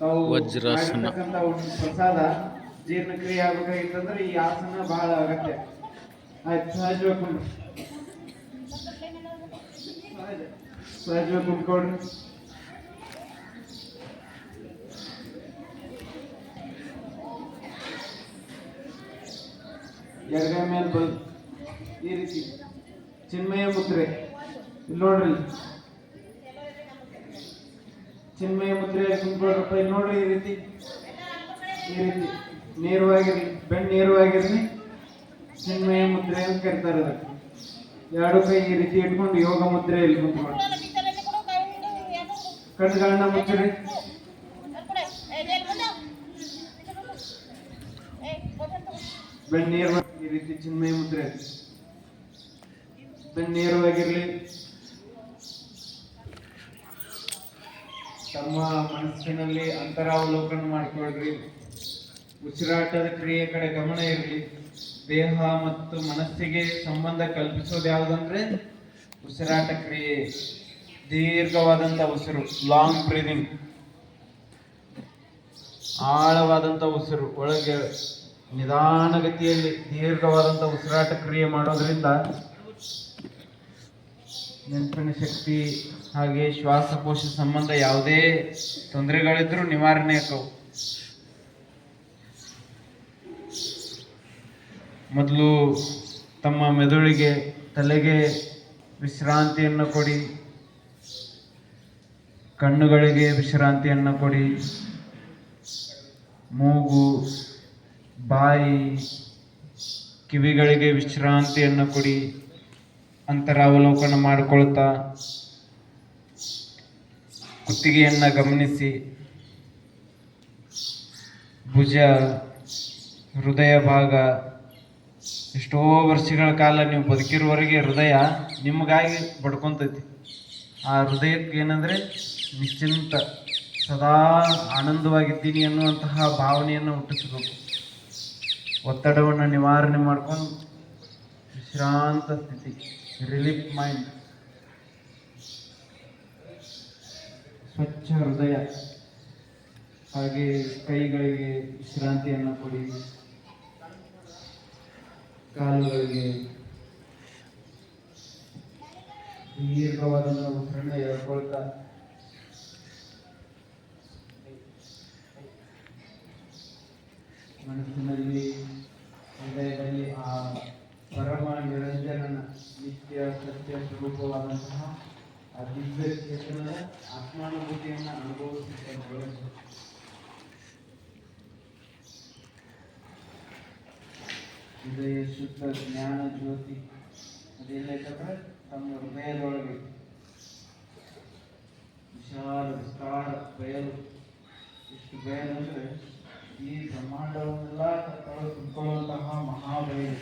ತಾವು ವಜ್ರಾಸನ. ಮಾಡಿರ್ತಕ್ಕಂಥ ಒಂದು ಪ್ರಸಾದ ಜೀರ್ಣಕ್ರಿಯೆ ಆಗ್ಬೇಕಾಗಿತ್ತಂದ್ರೆ ಈ ಆಸನ ಬಹಳ ಅಗತ್ಯ. ಆಯ್ತು, ಸಹಜವಾಗಿ ಕುಂಡ್ರಿ. ಸಹಜವಾಗಿ ಕುಂತ್ಕೊಳ್ರಿ. ಎಡಗೈ ಮೇಲೆ ಬಂದು ಈ ರೀತಿ ಚಿನ್ಮಯ ಮುದ್ರೆ ಇಲ್ಲಿ ನೋಡ್ರಿ. ಚಿನ್ಮಯ ಮುದ್ರೆ ಕುಂತ್ಕೊಳ್ರಪ್ಪ. ಇಲ್ಲಿ ನೋಡ್ರಿ, ಈ ರೀತಿ ನೇರವಾಗಿರ್ಲಿ, ಬೆನ್ನು ನೇರವಾಗಿರ್ಲಿ. ಚಿನ್ಮಯ ಮುದ್ರೆ ಅಂತ ಕರೀತಾರೆ ಅದಕ್ಕೆ. ಎರಡು ಕೈ ಈ ರೀತಿ ಇಟ್ಕೊಂಡು ಯೋಗ ಮುದ್ರೆಯಲ್ಲಿ ಕುಂತ್ಕೊಳ್ಳಿ. ಕಣ್ಣುಗಳನ್ನ ಮುಚ್ಚಿರಿ. ಬೆನ್ನು ನೇರವಾಗಿ ಈ ರೀತಿ ಚಿನ್ಮಯ ಮುದ್ರೆ. ಬೆನ್ನು ನೇರವಾಗಿರ್ಲಿ. ತಮ್ಮ ಮನಸ್ಸಿನಲ್ಲಿ ಅಂತರಾವಲೋಕನ ಮಾಡಿಕೊಳ್ರಿ. ಉಸಿರಾಟದ ಕ್ರಿಯೆ ಕಡೆ ಗಮನ ಇರಲಿ. ದೇಹ ಮತ್ತು ಮನಸ್ಸಿಗೆ ಸಂಬಂಧ ಕಲ್ಪಿಸೋದು ಯಾವುದಂದ್ರೆ ಉಸಿರಾಟ ಕ್ರಿಯೆ. ದೀರ್ಘವಾದಂತ ಉಸಿರು, ಲಾಂಗ್ ಬ್ರೀದಿಂಗ್, ಆಳವಾದಂತ ಉಸಿರು, ಒಳಗೆ ನಿಧಾನಗತಿಯಲ್ಲಿ ದೀರ್ಘವಾದಂತ ಉಸಿರಾಟ ಕ್ರಿಯೆ ಮಾಡೋದ್ರಿಂದ ನೆನಪಿನ ಶಕ್ತಿ ಹಾಗೆ ಶ್ವಾಸಕೋಶ ಸಂಬಂಧ ಯಾವುದೇ ತೊಂದರೆಗಳಿದ್ರೂ ನಿವಾರಣೆ ಆಕವು. ಮೊದಲು ತಮ್ಮ ಮೆದುಳಿಗೆ, ತಲೆಗೆ ವಿಶ್ರಾಂತಿಯನ್ನು ಕೊಡಿ. ಕಣ್ಣುಗಳಿಗೆ ವಿಶ್ರಾಂತಿಯನ್ನು ಕೊಡಿ. ಮೂಗು, ಬಾಯಿ, ಕಿವಿಗಳಿಗೆ ವಿಶ್ರಾಂತಿಯನ್ನು ಕೊಡಿ. ಅಂತರಾವಲೋಕನ ಮಾಡಿಕೊಳ್ತಾ ಕುತ್ತಿಗೆಯನ್ನು ಗಮನಿಸಿ. ಭುಜ, ಹೃದಯ ಭಾಗ, ಎಷ್ಟೋ ವರ್ಷಗಳ ಕಾಲ ನೀವು ಬದುಕಿರುವವರೆಗೆ ಹೃದಯ ನಿಮಗಾಗಿ ಬಡ್ಕೊಂತೈತಿ. ಆ ಹೃದಯಕ್ಕೆ ಏನಂದರೆ ನಿಶ್ಚಿಂತ, ಸದಾ ಆನಂದವಾಗಿದ್ದೀನಿ ಅನ್ನುವಂತಹ ಭಾವನೆಯನ್ನು ಹುಟ್ಟಿಸಬೇಕು. ಒತ್ತಡವನ್ನು ನಿವಾರಣೆ ಮಾಡ್ಕೊಂಡು ವಿಶ್ರಾಂತ ಸ್ಥಿತಿ, ರಿಲೀಫ್ ಮೈಂಡ್, ಸ್ವಚ್ಛ ಹೃದಯ. ಹಾಗೆ ಕೈಗಳಿಗೆ ವಿಶ್ರಾಂತಿಯನ್ನು ಕೊಡಿ. ಕಾಲುಗಳಿಗೆ ದೀರ್ಘವಾದಂಥ ಉಸಿರನ್ನ ಎಳ್ಕೊಳ್ತಾ ಮನಸ್ಸಿನಲ್ಲಿ, ಹೃದಯದಲ್ಲಿ ಆ ಪರಮ ನಿರಂಜನನ ನಿತ್ಯ ಸತ್ಯ ಸ್ವರೂಪವಾದಂತಹ ಆ ದಿವ್ಯ ಚೇತನದ ಆತ್ಮಾನುಭೂತಿಯನ್ನು ಅನುಭವಿಸುತ್ತಾರೆ. ಹೃದಯ ಶುದ್ಧ ಜ್ಞಾನ ಜ್ಯೋತಿ ಅದೇನೈತಂದ್ರೆ ತಮ್ಮ ಹೃದಯದೊಳಗೆ ವಿಶಾಲ ವಿಸ್ತಾರ ಬಯಲು. ಇಷ್ಟು ಬಯಲು ಅಂದ್ರೆ ಈ ಬ್ರಹ್ಮಾಂಡವನ್ನೆಲ್ಲ ತನ್ನೊಳಗೆ ತುಂಬಿಕೊಳ್ಳುವಂತಹ ಮಹಾಬಯಲು.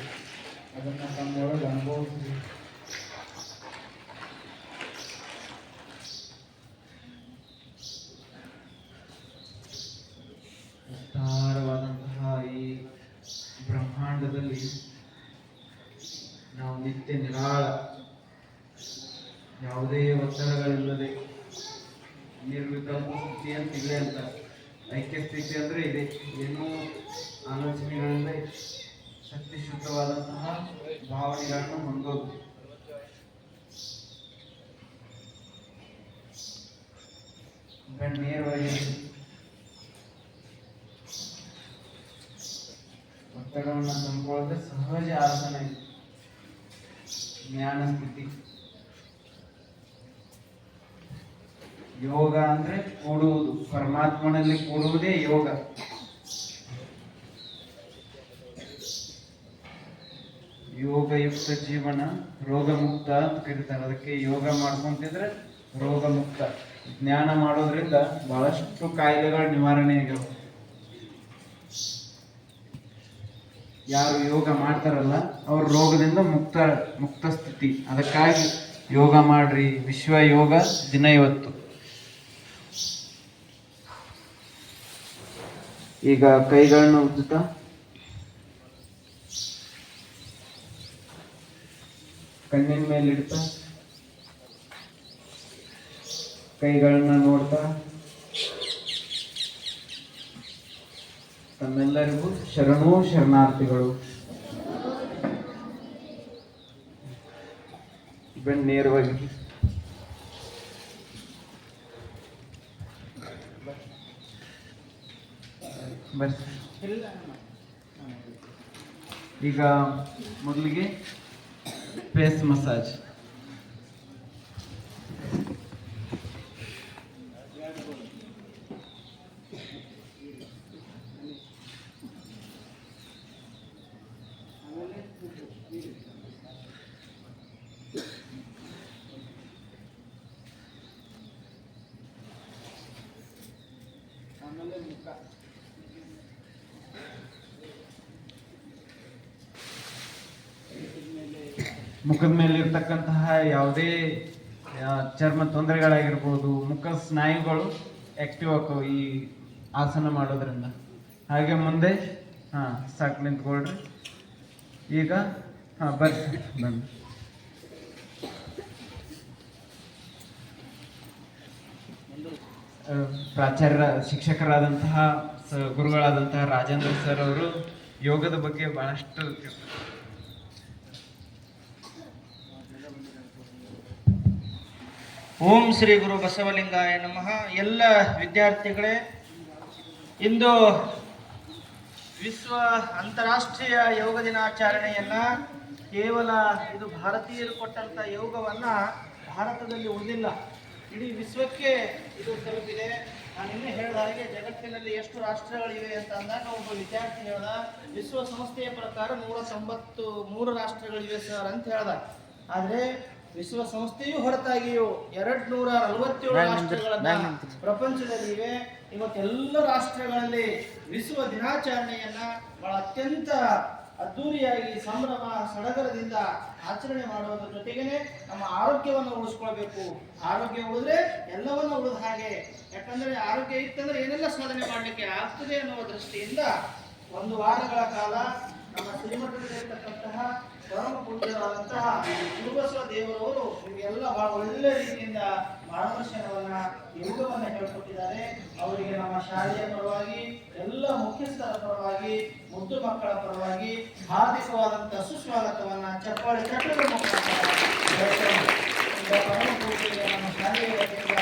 ಅದನ್ನು ತಮ್ಮೊಳಗೆ ಅನುಭವಿಸಿ ವಿಸ್ತಾರವಾದಂತಹ ಈ ಬ್ರಹ್ಮಾಂಡದಲ್ಲಿ ನಾವು ನಿತ್ಯ ನಿರಾಳ, ಯಾವುದೇ ಒತ್ತಡಗಳಿಲ್ಲದೆ ನಿರ್ವಿಕಲ್ಪ ಸ್ಥಿತಿ ಅಂತ ಇದೆ ಅಂತ. ಐಕ್ಯ ಸ್ಥಿತಿ ಅಂದ್ರೆ ಇದೆ, ಏನೂ ಆಲೋಚನೆಗಳಿಂದ ಶಕ್ತಿ ಶುದ್ಧವಾದಂತಹ ಭಾವನೆಗಳನ್ನು ಹೊಂದೋದು. ನೇರವಾಗಿ ಒತ್ತಡವನ್ನು ತಂದುಕೊಳ್ಳದೆ ಸಹಜ ಆಸನ ಇದೆ, ಜ್ಞಾನ ಸ್ಥಿತಿ. ಯೋಗ ಅಂದ್ರೆ ಕೂಡುವುದು, ಪರಮಾತ್ಮನಲ್ಲಿ ಕೂಡುವುದೇ ಯೋಗ. ಯೋಗಯುಕ್ತ ಜೀವನ ರೋಗಮುಕ್ತ ಅಂತ ಕರೀತಾರೆ. ಅದಕ್ಕೆ ಯೋಗ ಮಾಡ್ಕೊಂತಿದ್ರೆ ರೋಗಮುಕ್ತ. ಜ್ಞಾನ ಮಾಡೋದ್ರಿಂದ ಬಹಳಷ್ಟು ಕಾಯಿಲೆಗಳ ನಿವಾರಣೆ ಆಗ್ಯಾವ. ಯಾರು ಯೋಗ ಮಾಡ್ತಾರಲ್ಲ ಅವ್ರ ರೋಗದಿಂದ ಮುಕ್ತ ಸ್ಥಿತಿ. ಅದಕ್ಕಾಗಿ ಯೋಗ ಮಾಡ್ರಿ. ವಿಶ್ವ ಯೋಗ ದಿನ ಇವತ್ತು. ಈಗ ಕೈಗಳನ್ನು ಉದ್ದುತ್ತಾ ಕಣ್ಣಿನ ಮೇಲೆ ಇಡ್ತಾ ಕೈಗಳನ್ನ ನೋಡ್ತಾ ತಮ್ಮೆಲ್ಲರಿಗೂ ಶರಣು ಶರಣಾರ್ಥಿಗಳು. ಬೆಣ್ಣೆ ನೇರವಾಗಿ ಈಗ ಮೊದಲಿಗೆ ಫೇಸ್ ಮಸಾಜ್. ಮುಖದ ಮೇಲೆ ಇರ್ತಕ್ಕಂತಹ ಯಾವುದೇ ಚರ್ಮ ತೊಂದರೆಗಳಾಗಿರ್ಬೋದು, ಮುಖದ ಸ್ನಾಯುಗಳು ಆಕ್ಟಿವ್ ಆಗ್ತವೆ ಈ ಆಸನ ಮಾಡೋದ್ರಿಂದ. ಹಾಗೆ ಮುಂದೆ ಸಾಕು ನಿಂತ್ಕೊಳ್ರಿ. ಈಗ ಬರ್ರಿ ಬನ್ನಿ. ಪ್ರಾಚಾರ್ಯ ಶಿಕ್ಷಕರಾದಂತಹ ಗುರುಗಳಾದಂತಹ ರಾಜೇಂದ್ರ ಸರ್ ಅವರು ಯೋಗದ ಬಗ್ಗೆ ಬಹಳಷ್ಟು ಓಂ ಶ್ರೀ ಗುರು ಬಸವಲಿಂಗಾಯ ನಮಃ. ಎಲ್ಲ ವಿದ್ಯಾರ್ಥಿಗಳೇ, ಇಂದು ವಿಶ್ವ ಅಂತಾರಾಷ್ಟ್ರೀಯ ಯೋಗ ದಿನಾಚರಣೆಯನ್ನ ಕೇವಲ ಇದು ಭಾರತೀಯರು ಕೊಟ್ಟಂತ ಯೋಗವನ್ನ ಭಾರತದಲ್ಲಿ ಉಳಿದಿಲ್ಲ, ಇಡೀ ವಿಶ್ವಕ್ಕೆ ಇದು ತಲುಪಿದೆ. ನಾನು ಇನ್ನೇ ಹೇಳಿದ ಹಾಗೆ ಜಗತ್ತಿನಲ್ಲಿ ಎಷ್ಟು ರಾಷ್ಟ್ರಗಳಿವೆ ಅಂತ ಅಂದಾಗ ಒಬ್ಬ ವಿದ್ಯಾರ್ಥಿ ಹೇಳ್ದ, ವಿಶ್ವಸಂಸ್ಥೆಯ ಪ್ರಕಾರ 193 ರಾಷ್ಟ್ರಗಳಿವೆ ಸರ್ ಅಂತ ಹೇಳ್ದ. ಆದರೆ ವಿಶ್ವಸಂಸ್ಥೆಯೂ ಹೊರತಾಗಿಯೂ 247 ರಾಷ್ಟ್ರಗಳನ್ನ ಪ್ರಪಂಚದಲ್ಲಿವೆ. ಇವತ್ತೆಲ್ಲ ರಾಷ್ಟ್ರಗಳಲ್ಲಿ ವಿಶ್ವ ದಿನಾಚರಣೆಯನ್ನ ಬಹಳ ಅತ್ಯಂತ ಅದ್ದೂರಿಯಾಗಿ ಸಂಭ್ರಮ ಸಡಗರದಿಂದ ಆಚರಣೆ ಮಾಡುವುದರ ಜೊತೆಗೇನೆ ನಮ್ಮ ಆರೋಗ್ಯವನ್ನು ಉಳಿಸ್ಕೊಳ್ಬೇಕು. ಆರೋಗ್ಯ ಉಳಿದ್ರೆ ಎಲ್ಲವನ್ನ ಉಳಿದ ಹಾಗೆ. ಯಾಕಂದ್ರೆ ಆರೋಗ್ಯ ಇತ್ತಂದ್ರೆ ಏನೆಲ್ಲ ಸಾಧನೆ ಮಾಡಲಿಕ್ಕೆ ಆಗ್ತದೆ ಅನ್ನುವ ದೃಷ್ಟಿಯಿಂದ 1 ವಾರಗಳ ಕಾಲ ನಮ್ಮ ಶ್ರೀಮಠದಲ್ಲಿರ್ತಕ್ಕಂತಹ ಪರಮ ಪೂಜ್ಯರಾದಂತಹ ಗುರುಬಸವ ದೇವರವರು ನಿಮಗೆಲ್ಲ ಬಹಳ ಒಳ್ಳೆ ರೀತಿಯಿಂದ ಮಾರ್ಗದರ್ಶನವನ್ನ ಯೋಗವನ್ನ ಹೇಳ್ಕೊಟ್ಟಿದ್ದಾರೆ. ಅವರಿಗೆ ನಮ್ಮ ಶಾಲೆಯ ಪರವಾಗಿ, ಎಲ್ಲ ಮುಖ್ಯಸ್ಥರ ಪರವಾಗಿ, ಮುದ್ದು ಮಕ್ಕಳ ಪರವಾಗಿ ಹಾರ್ದಿಕವಾದಂತಹ ಸುಸ್ವಾಗತವನ್ನ ಚಪ್ಪಾಳೆ ಕಟ್ಟಡ ಪರಮ ಪೂಜ್ಯರಿಗೆ ನಮ್ಮ ಶಾಲೆಯ ವತಿಯಿಂದ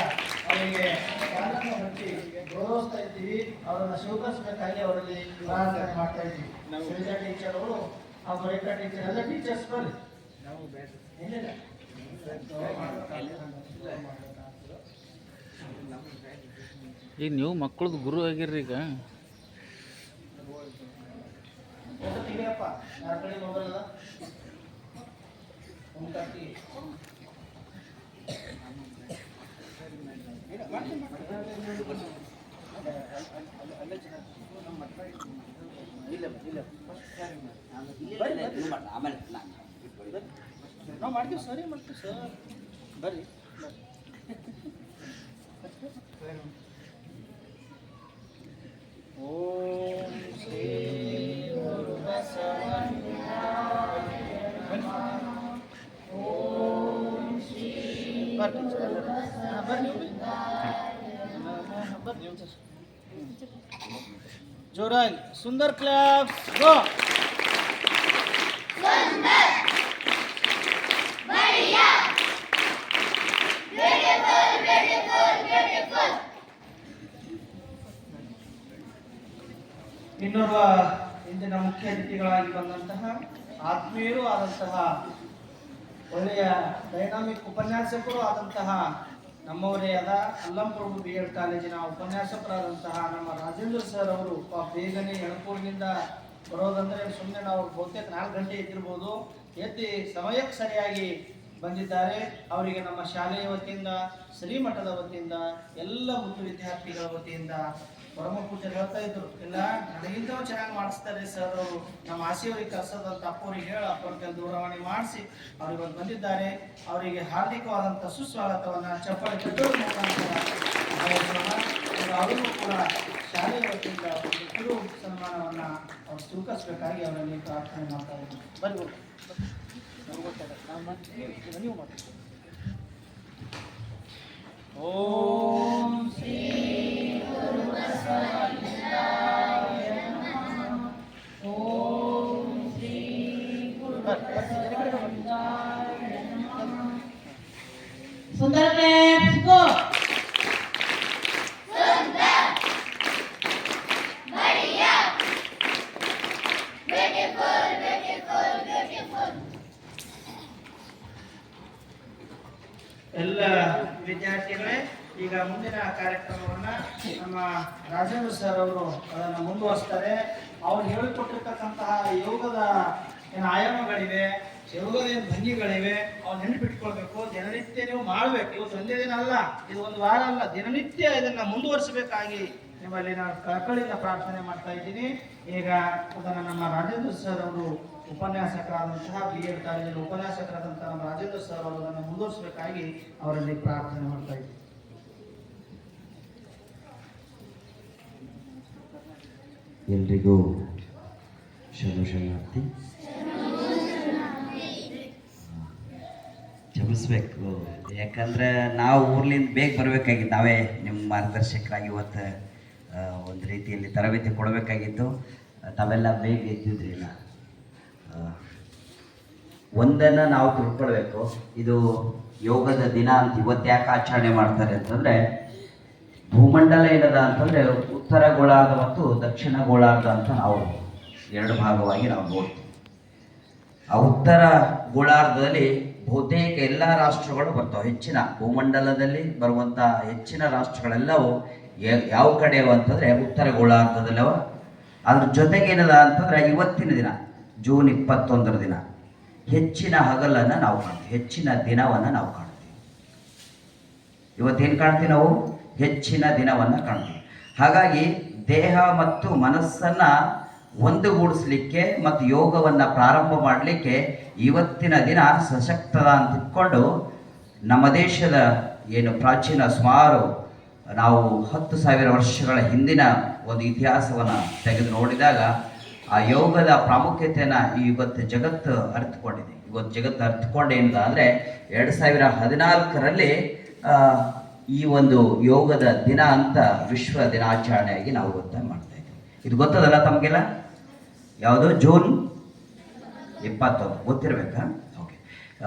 ಅವರಿಗೆ ಕಾಲನ್ನು ಹಚ್ಚಿ ಗೌರವಿಸ್ತಾ ಇದ್ದೀವಿ. ಅವರನ್ನು ಶಿವಕರಿಸಬೇಕಾಗಿ ಅವರಲ್ಲಿ ಪ್ರಾರ್ಥನೆ ಮಾಡ್ತಾ ಇದ್ದೀವಿ. ಶ್ರೀಜಾ ಟೀಚರ್ ಅವರು, ರೇಖಾ ಟೀಚರ್, ಎಲ್ಲ ಟೀಚರ್ಸ್ ಬರ್ರಿ. ಈಗ ನೀವು ಮಕ್ಕಳದ್ದು ಗುರು ಆಗಿರ್ರಿ. ಈಗ ಯಾರ ಕಡೆ ಮೊಬೈಲ್ ಅದ? ನಾವು ಮಾಡ್ತೀವಿ ಸರಿ, ಮಾಡ್ತೀವಿ ಸರ್, ಬರ್ರಿ. ಓಂ ಶ್ರೀ ಗುರು ಬಸವಲಿಂಗಾಯ ನಮಃ. ಓಂ ಶ್ರೀ ಬರ್ರಿ ಜೋರಾಗಿ ಸುಂದರ್ ಕ್ಲಾಪ್ಸ್ ಗೋ. ಇನ್ನೊಬ್ಬ ಇಂದಿನ ಮುಖ್ಯ ಅತಿಥಿಗಳಾಗಿ ಬಂದಂತಹ ಆತ್ಮೀಯರು ಆದಂತಹ ಒಳ್ಳೆಯ ಡೈನಾಮಿಕ್ ಉಪನ್ಯಾಸಕರು ಆದಂತಹ ನಮ್ಮವರೇ ಆದ ಅಲ್ಲಂಪ್ರಭು BEd ಕಾಲೇಜಿನ ಉಪನ್ಯಾಸಕರಾದಂತಹ ನಮ್ಮ ರಾಜೇಂದ್ರ ಸರ್ ಅವರು ಬೇಗನೆ ಎಣಕೂರಿನಿಂದ ಬರೋದಂದ್ರೆ ಸುಮ್ಮನೆ ನಾವು ಬಹುತೇಕ 4 ಗಂಟೆ ಎದ್ದಿರ್ಬೋದು, ಎದ್ದು ಸಮಯಕ್ಕೆ ಸರಿಯಾಗಿ ಬಂದಿದ್ದಾರೆ. ಅವರಿಗೆ ನಮ್ಮ ಶಾಲೆಯ ವತಿಯಿಂದ, ಶ್ರೀಮಠದ ವತಿಯಿಂದ, ಎಲ್ಲ ಮುಖ್ಯ ವಿದ್ಯಾರ್ಥಿಗಳ ವತಿಯಿಂದ ಪರಮ ಪೂಜ್ಯರು ಹೇಳ್ತಾ ಇದ್ರು, ಇಲ್ಲ ನನಗಿಂತ ಚೆನ್ನಾಗಿ ಮಾಡಿಸ್ತಾರೆ ಸರ್ ಅವರು, ನಮ್ಮ ಆಸೆಯವರಿಗೆ ಕರ್ಸೋದಂತ ಅಪ್ಪವ್ರಿಗೆ ಹೇಳಿ ಅಪ್ಪವ್ರಿಗೆ ದೂರವಾಣಿ ಮಾಡಿಸಿ ಅವ್ರಿಗೆ ಬಂದಿದ್ದಾರೆ. ಅವರಿಗೆ ಹಾರ್ದಿಕವಾದಂಥ ಸುಸ್ವಾಗತವನ್ನು ಚಪ್ಪಾಳೆ ಕಟ್ಟೋದ್ರ ಮುಖಾಂತರ ಅವರಿಗೂ ಕೂಡ ಶಾಲೆಯ ವತಿಯಿಂದ ಒಂದು ಕಿರು ಸನ್ಮಾನವನ್ನು ಅವ್ರು ಸ್ವೀಕರಿಸಬೇಕಾಗಿ ಅವರಲ್ಲಿ ಪ್ರಾರ್ಥನೆ ಮಾಡ್ತಾ ಇದ್ದೀನಿ. ಬನ್ನಿ ನೀವು ಮಾಡಿ. ಓಂ ಶ್ರೀ ಗುರು ಬಸವಲಿಂಗಾಯ ನಮಃ. ವಿದ್ಯಾರ್ಥಿಗಳೇ, ಈಗ ಮುಂದಿನ ಕಾರ್ಯಕ್ರಮವನ್ನ ನಮ್ಮ ರಾಜೇಂದ್ರ ಸರ್ ಅವರು ಅದನ್ನು ಮುಂದುವರಿಸ್ತಾರೆ. ಅವ್ರು ಹೇಳಿಕೊಟ್ಟಿರ್ತಕ್ಕಂತಹ ಯೋಗದ ಏನು ಆಯಾಮಗಳಿವೆ, ಯೋಗದ ಏನು ಭಂಗಿಗಳಿವೆ, ಅವ್ರು ನೆನಪಿಟ್ಕೊಳ್ಬೇಕು. ದಿನನಿತ್ಯ ನೀವು ಮಾಡಬೇಕು. ಇವತ್ತು ಒಂದೇ ದಿನ ಅಲ್ಲ, ಇದು ಒಂದು ವಾರ ಅಲ್ಲ, ದಿನನಿತ್ಯ ಇದನ್ನ ಮುಂದುವರಿಸಬೇಕಾಗಿ ನಿಮ್ಮಲ್ಲಿ ನಾನು ಕಳಕಳಿಯಿಂದ ಪ್ರಾರ್ಥನೆ ಮಾಡ್ತಾ ಇದ್ದೀನಿ. ಈಗ ಅದನ್ನು ನಮ್ಮ ರಾಜೇಂದ್ರ ಸರ್ ಅವರು ಉಪನ್ಯಾಸಕರಾದಂತಹ BEd ಕಾಲೇಜಿನ ಉಪನ್ಯಾಸಕರಾದಂತಹ ನಮ್ಮ ರಾಜೇಂದ್ರ ಸರ್ ಅವರು ಅದನ್ನು ಮುಂದುವರಿಸಬೇಕಾಗಿ ಅವರಲ್ಲಿ ಪ್ರಾರ್ಥನೆ ಮಾಡ್ತಾ ಇದ್ದೀನಿ. ಎಲ್ರಿಗೂ ಶರಣಾರ್ಥಿ. ಕ್ಷಮಿಸ್ಬೇಕು, ಯಾಕಂದ್ರೆ ನಾವು ಊರ್ಲಿಂದ ಬೇಗ ಬರಬೇಕಾಗಿತ್ತು. ನಾವೇ ನಿಮ್ಮ ಮಾರ್ಗದರ್ಶಕರಾಗಿ ಇವತ್ತು ಒಂದು ರೀತಿಯಲ್ಲಿ ತರಬೇತಿ ಕೊಡಬೇಕಾಗಿತ್ತು. ತಾವೆಲ್ಲ ಬೇಗ ಎದ್ದಿದ್ರಿಲ್ಲ. ಒಂದನ್ನು ನಾವು ತಿಳ್ಕೊಳ್ಬೇಕು, ಇದು ಯೋಗದ ದಿನ ಅಂತ ಇವತ್ತು ಯಾಕೆ ಆಚರಣೆ ಮಾಡ್ತಾರೆ ಅಂತಂದರೆ, ಭೂಮಂಡಲ ಏನದ ಅಂತಂದರೆ ಉತ್ತರ ಗೋಳಾರ್ಧ ಮತ್ತು ದಕ್ಷಿಣ ಗೋಳಾರ್ಧ ಅಂತ ನಾವು ಎರಡು ಭಾಗವಾಗಿ ನಾವು ನೋಡ್ತೀವಿ. ಆ ಉತ್ತರ ಗೋಳಾರ್ಧದಲ್ಲಿ ಬಹುತೇಕ ಎಲ್ಲ ರಾಷ್ಟ್ರಗಳು ಬರ್ತಾವೆ. ಹೆಚ್ಚಿನ ಭೂಮಂಡಲದಲ್ಲಿ ಬರುವಂಥ ಹೆಚ್ಚಿನ ರಾಷ್ಟ್ರಗಳೆಲ್ಲವೂ ಯಾವ ಕಡೆಯವ ಅಂತಂದರೆ ಉತ್ತರ ಗೋಳಾರ್ಧದಲ್ಲವ. ಅದ್ರ ಜೊತೆಗೇನದ ಅಂತಂದರೆ ಇವತ್ತಿನ ದಿನ ಜೂನ್ 21 ದಿನ ಹೆಚ್ಚಿನ ಹಗಲನ್ನು ನಾವು ಕಾಣ್ತೀವಿ, ಹೆಚ್ಚಿನ ದಿನವನ್ನು ನಾವು ಕಾಣ್ತೀವಿ. ಇವತ್ತೇನು ಕಾಣ್ತೀವಿ ನಾವು? ಹೆಚ್ಚಿನ ದಿನವನ್ನು ಕಾಣ್ತೀವಿ. ಹಾಗಾಗಿ ದೇಹ ಮತ್ತು ಮನಸ್ಸನ್ನು ಒಂದುಗೂಡಿಸ್ಲಿಕ್ಕೆ ಮತ್ತು ಯೋಗವನ್ನು ಪ್ರಾರಂಭ ಮಾಡಲಿಕ್ಕೆ ಇವತ್ತಿನ ದಿನ ಸಶಕ್ತದ ಅಂತ ಇಟ್ಕೊಂಡು ನಮ್ಮ ದೇಶದ ಏನು ಪ್ರಾಚೀನ ಸುಮಾರು ನಾವು 10,000 ವರ್ಷಗಳ ಹಿಂದಿನ ಒಂದು ಇತಿಹಾಸವನ್ನು ತೆಗೆದು ನೋಡಿದಾಗ ಆ ಯೋಗದ ಪ್ರಾಮುಖ್ಯತೆಯನ್ನು ಇವತ್ತು ಜಗತ್ತು ಅರ್ಥಕೊಂಡಿದೆ. ಇವತ್ತು ಜಗತ್ತು ಅರ್ಥಕೊಂಡೇನಿಲ್ಲ ಅಂದರೆ 2014ರಲ್ಲಿ ಈ ಒಂದು ಯೋಗದ ದಿನ ಅಂತ ವಿಶ್ವ ದಿನಾಚರಣೆಯಾಗಿ ನಾವು ಮಾಡ್ತಾ ಇದ್ದೀವಿ. ಇದು ಗೊತ್ತದಲ್ಲ ತಮಗೆಲ್ಲ? ಯಾವುದು? ಜೂನ್ 21 ಗೊತ್ತಿರಬೇಕಾ? ಓಕೆ.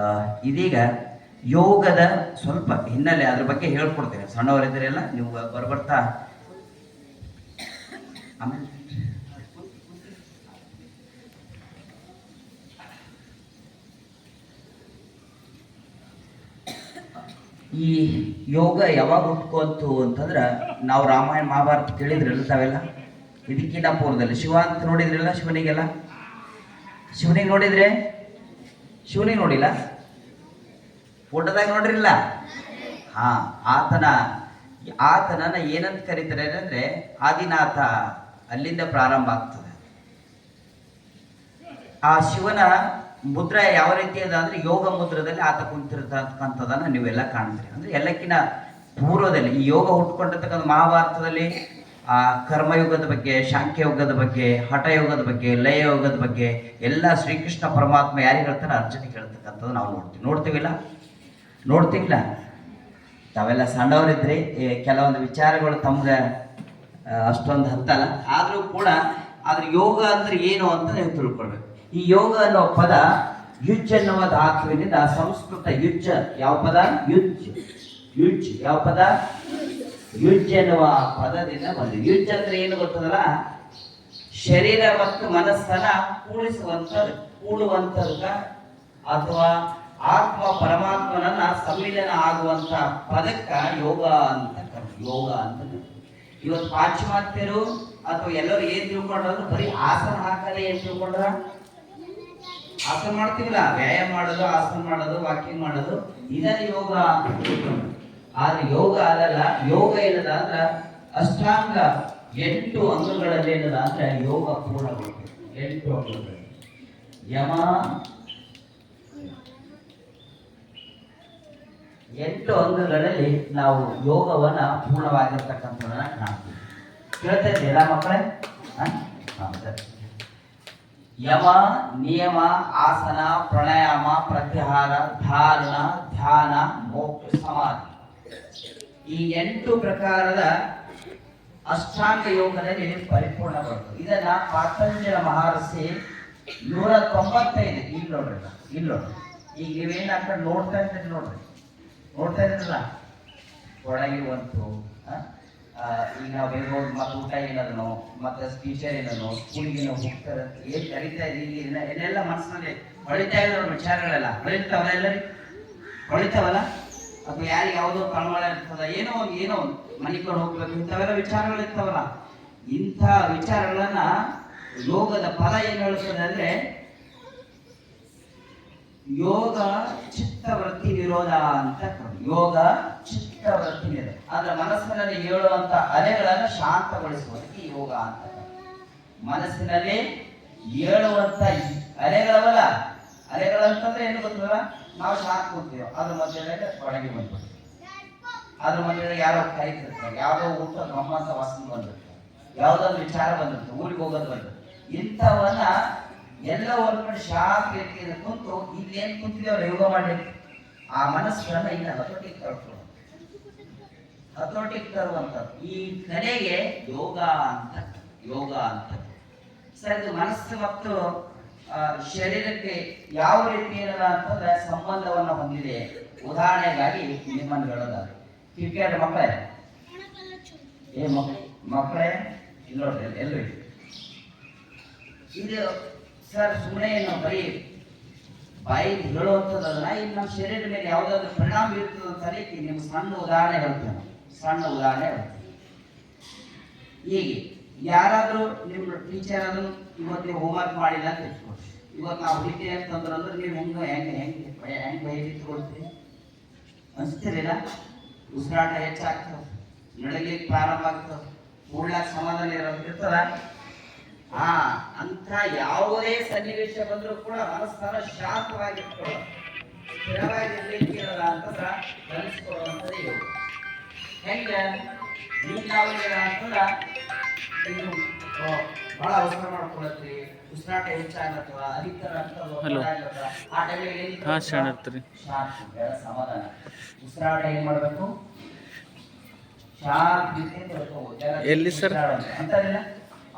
ಇದೀಗ ಯೋಗದ ಸ್ವಲ್ಪ ಹಿನ್ನೆಲೆ ಅದ್ರ ಬಗ್ಗೆ ಹೇಳ್ಕೊಡ್ತೀನಿ. ಸಣ್ಣವರಿದ್ದರೆಲ್ಲ ನೀವು ಬರ್ತಾ ಆಮೇಲೆ ಈ ಯೋಗ ಯಾವಾಗ ಹುಟ್ಕೋತು ಅಂತಂದ್ರೆ, ನಾವು ರಾಮಾಯಣ ಮಹಾಭಾರತ ಕೇಳಿದ್ರಲ್ಲ ತಾವೆಲ್ಲ. ಇದಕ್ಕಿನ್ನ ಪೂರ್ವದಲ್ಲಿ ಶಿವ ಅಂತ ನೋಡಿದ್ರಲ್ಲ, ಶಿವನಿಗೆ ನೋಡಿದ್ರೆ, ಶಿವನಿಗೆ ನೋಡಿಲ್ಲ, ಫೋಟೋದಾಗ ನೋಡ್ರಿಲ್ಲ. ಹಾ, ಆತನನ್ನ ಏನಂತ ಕರೀತಾರೆ ಅಂದ್ರೆ ಆದಿನಾಥ. ಅಲ್ಲಿಂದ ಪ್ರಾರಂಭ ಆಗ್ತದೆ. ಆ ಶಿವನ ಮುದ್ರ ಯಾವ ರೀತಿ ಅದ ಅಂದ್ರೆ ಯೋಗ ಮುದ್ರದಲ್ಲಿ ಆತ ಕುಂತಿರ್ತಕ್ಕಂಥದನ್ನ ನೀವೆಲ್ಲ ಕಾಣ್ತೀರಿ. ಅಂದ್ರೆ ಎಲ್ಲಕ್ಕಿಂತ ಪೂರ್ವದಲ್ಲಿ ಈ ಯೋಗ ಹುಟ್ಕೊಂಡಿರ್ತಕ್ಕಂಥ ಮಹಾಭಾರತದಲ್ಲಿ ಆ ಕರ್ಮಯುಗದ ಬಗ್ಗೆ, ಶಾಂಖ್ಯಯುಗದ ಬಗ್ಗೆ, ಹಠಯೋಗದ ಬಗ್ಗೆ, ಲಯಯೋಗದ ಬಗ್ಗೆ ಎಲ್ಲ ಶ್ರೀಕೃಷ್ಣ ಪರಮಾತ್ಮ ಯಾರಿಗೆ ಹೇಳ್ತಾರೆ? ಅರ್ಜುನಿಗೆ ಹೇಳ್ತಕ್ಕಂಥದ್ದು ನಾವು ನೋಡ್ತೀವಿಲ್ಲ. ತಾವೆಲ್ಲ ಸಣ್ಣವರಿದ್ರಿ, ಕೆಲವೊಂದು ವಿಚಾರಗಳು ತಮ್ಗೆ ಅಷ್ಟೊಂದು ಹತ್ತಲ್ಲ. ಆದರೂ ಕೂಡ ಅದ್ರ ಯೋಗ ಅಂದ್ರೆ ಏನು ಅಂತ ನೀವು ತಿಳ್ಕೊಳ್ಬೇಕು. ಈ ಯೋಗ ಅನ್ನೋ ಪದ ಯುಜ್ ಎನ್ನುವ ಧಾತುವಿನಿಂದ ಸಂಸ್ಕೃತ ಯುಜ್, ಯಾವ ಪದ? ಯುಜ್ ಯಾವ ಪದ? ಯುಜ್ ಎನ್ನುವ ಪದದಿಂದ ಬಂದಿದೆ. ಯುಜ್ ಅಂದ್ರೆ ಏನು ಗೊತ್ತದಲ್ಲ? ಶರೀರ ಮತ್ತು ಮನಸ್ಸನ್ನ ಕೂಡುವಂತದ ಅಥವಾ ಆತ್ಮ ಪರಮಾತ್ಮನನ್ನ ಸಮ್ಮಿಲನ ಆಗುವಂತ ಪದಕ್ಕ ಯೋಗ ಅಂತ ಇವತ್ತು ಪಾಶ್ಚಿಮಾತ್ಯರು ಅಥವಾ ಎಲ್ಲರೂ ಏನ್ ತಿಳ್ಕೊಂಡ್ರು? ಬರೀ ಆಸನ ಹಾಕದೆ ಏನ್ ತಿಳ್ಕೊಂಡ್ರ? ಆಸನ ಮಾಡ್ತೀವಲ್ಲ, ವ್ಯಾಯಾಮ ಮಾಡೋದು, ಆಸನ ಮಾಡೋದು, ವಾಕಿಂಗ್ ಮಾಡೋದು, ಇದನ್ನ ಯೋಗ. ಆದ್ರೆ ಯೋಗ ಅದಲ್ಲ. ಯೋಗ ಏನದ ಅಂದ್ರ ಅಷ್ಟಾಂಗ 8 ಅಂಗಗಳಲ್ಲಿ ಏನದ ಅಂದ್ರೆ ಯೋಗ ಪೂರ್ಣಗೊಳ್ಳುತ್ತೆ. 8 ಅಂಗಗಳಲ್ಲಿ ಯಮ 8 ಅಂಗಗಳಲ್ಲಿ ನಾವು ಯೋಗವನ್ನ ಪೂರ್ಣವಾಗಿರ್ತಕ್ಕಂಥದನ್ನ ಕಾಣ್ತೀವಿ. ಕೇಳ್ತೈತಿ ಎಲ್ಲ ಮಕ್ಕಳೇ? ಯಮ, ನಿಯಮ, ಆಸನ, ಪ್ರಾಣಾಯಾಮ, ಪ್ರತ್ಯಾಹಾರ, ಧಾರಣ, ಧ್ಯಾನ, ಮೋಕ್ಷ, ಸಮಾಧಿ, ಈ 8 ಪ್ರಕಾರದ ಅಷ್ಟಾಂಗ ಯೋಗದಲ್ಲಿ ಪರಿಪೂರ್ಣ ಬರ್ತದೆ. ಇದನ್ನ ಪಾತಂಜಲ ಮಹರ್ಷಿ 195 ಇಲ್ಲಿ ನೋಡ್ರಿ. ಈಗ ನೀವೇನ್ ಆ ಕಡೆ ನೋಡ್ತಾ ಇದ್ರಲ್ಲ ಒಳಗಿರುವಂತು. ಈಗ ನಾವು ಬೇಗ ಮತ್ತೆ ಊಟ ಏನದನೋ, ಮತ್ತೆ ಟೀಚರ್ ಏನೋ, ಸ್ಕೂಲಿಗೆ ನಾವು ಹೋಗ್ತಾರೆ, ಏನ್ ಕರೀತಾ ಇದೀವಿ, ಏನೆಲ್ಲ ಮನಸ್ಸಿನಲ್ಲಿ ಹೊಳಿತಾ ಇರೋ ವಿಚಾರಗಳೆಲ್ಲ ಹೊಳಿತಾವಲ್ಲ. ಎಲ್ಲರಿ ಹೊಳಿತಾವಲ್ಲ? ಅಥವಾ ಯಾರಿಗೆ ಯಾವುದೋ ಕಳ್ಮಳ ಇರ್ತದ, ಏನೋ ಒಂದು ಮನಿಕೊಂಡು ಹೋಗ್ಬೇಕು, ಇಂಥವೆಲ್ಲ ವಿಚಾರಗಳು ಇರ್ತಾವಲ್ಲ. ಇಂಥ ವಿಚಾರಗಳನ್ನ ಯೋಗದ ಫಲ ಏನ್ ಹೇಳುತ್ತದೆ ಅಂದ್ರೆ, ಯೋಗ ಚಿತ್ತವೃತ್ತಿ ನಿರೋಧ ಅಂತ. ಯೋಗ ಚಿತ್ತವೃತ್ತಿ ನಿರೋಧ ಅಂದ್ರೆ ಮನಸ್ಸಿನಲ್ಲಿ ಹೇಳುವಂತ ಅಲೆಗಳನ್ನು ಶಾಂತಗೊಳಿಸುವುದಕ್ಕೆ ಯೋಗ ಅಂತ. ಮನಸ್ಸಿನಲ್ಲಿ ಹೇಳುವಂತ ಅಲೆಗಳವಲ್ಲ, ಅಲೆಗಳಂತಂದ್ರೆ ಏನು ಗೊತ್ತಲ್ಲ, ನಾವು ಶಾಂತ ಕೂಡ್ತೀವಿ, ಅದ್ರ ಮಧ್ಯದಲ್ಲಿ ಒಳಗೆ ಬಂದ್ಬಿಡ್ತೀವಿ, ಅದ್ರ ಮಧ್ಯದಲ್ಲಿ ಯಾರೋ ಕರೀತಿರ್ತಾರೆ, ಯಾವುದೋ ಊಟ ಗಮ್ಮಂತ ವಾಸನೆ ಬಂದಿರ್ತಾರೆ, ಯಾವುದೊಂದು ವಿಚಾರ ಬಂದಿರ್ತದೆ, ಊರಿಗೆ ಹೋಗೋದು ಬಂದಿರ್ತದೆ. ಇಂಥವನ್ನ ಎಲ್ಲ ಒಂದ್ ಕಡೆ ಶಾಂತ ರೀತಿಯಿಂದ ಕುಂತು ಇಲ್ಲೇನ್ ಕುಂತಿದ್ದೇವ್ರ ಯೋಗ ಮಾಡ್ಲಿಕ್ಕೆ, ಆ ಮನಸ್ಸನ್ನ ಇನ್ನ ಹತೋಟಿಗೆ ತರುವಂಥದ್ದು ಈ ಕಲೆಗೆ ಯೋಗ ಅಂತ. ಯೋಗ ಅಂತ ಸರ್, ಇದು ಮನಸ್ಸು ಮತ್ತು ಶರೀರಕ್ಕೆ ಯಾವ ರೀತಿ ಏನಲ್ಲ ಅಂತಂದ್ರೆ ಸಂಬಂಧವನ್ನ ಹೊಂದಿದೆ. ಉದಾಹರಣೆಗಾಗಿ ನಿಮ್ಮನ್ನು ಹೇಳೋದಾದ್ರೆ, ಕ್ರಿಕೆಟ್ ಮಕ್ಕಳೇ, ಮಕ್ಕಳೇ ಇಲ್ಲಿ ನೋಡ್ರಿ, ಎಲ್ಲರೂ ಇದು ಸರ್ ಸುಮ್ಮನೆ ನಾವು ಬರೀ ಬಾಯಿ ಹೇಳುವಂಥದ್ದನ್ನ ಇಲ್ಲಿ ನಮ್ಮ ಶರೀರದ ಮೇಲೆ ಯಾವುದಾದ್ರೂ ಪರಿಣಾಮ ಬೀರ್ತದೆ ಅಂತ ಹೇಳಿ ನಿಮ್ಗೆ ಸಣ್ಣ ಉದಾಹರಣೆ ಹೇಳ್ತೇನೆ. ಹೀಗೆ ಯಾರಾದ್ರೂ ನಿಮ್ಮ ಟೀಚರ್ ಅದನ್ನು ಇವತ್ತು ನೀವು ಹೋಮ್ವರ್ಕ್ ಮಾಡಿಲ್ಲ ಅಂತ ಇಟ್ಕೊಳ್ರಿ, ಇವತ್ತು ನಾವು ಹುಡುಕಿ ಅಂತಂದ್ರೆ ಅಂದ್ರೆ ನೀವು ಹೆಂಗೆ ಬೈದಿಟ್ಕೊಳ್ತೀರಿ ಅನ್ಸ್ತೀರಿಲ್ಲ? ಉಸಿರಾಟ ಹೆಚ್ಚಾಗ್ತದೆ, ನಡಲಿಕ್ಕೆ ಪ್ರಾರಂಭ ಆಗ್ತದೆ, ಕೂಡ್ಲಾಕ ಸಮಾಧಾನ ಇರ್ತದ. ಅಂತ ಯಾವುದೇ ಸನ್ನಿವೇಶ ಬಂದರೂ ಕೂಡ ಮನಸ್ಸನ್ನ ಶಾಂತವಾಗಿರ್ಕೊಳ್ಳೋದು, ಸ್ಥಿರವಾಗಿರ್ಲಿಕ್ಕಿರಲ್ಲ ಅಂತಂದ್ರ ಕಲಿಸ್ಕೊಳ್ಳುವಂಥದ್ದು ಯೋಗ. ಹೆಂಗ ನಾವೇನಿಲ್ಲ ಅಂತಂದ್ರ ನೀವು ಬಹಳ ಅವಸರ ಮಾಡ್ಕೊಳತ್ರಿ, ಉಸಿರಾಟ ಹೆಚ್ಚಾಗತ್ತವ, ಅಧಿಕರ ಆ ಟೈಮಿಗೆ ಸಮಾಧಾನ. ಉಸಿರಾಟ ಏನ್ ಮಾಡ್ಬೇಕು? ಶಾಂತಿ ಎಲ್ಲಿ ಸರ್ ಅಂತಾರಿಲ್ಲ,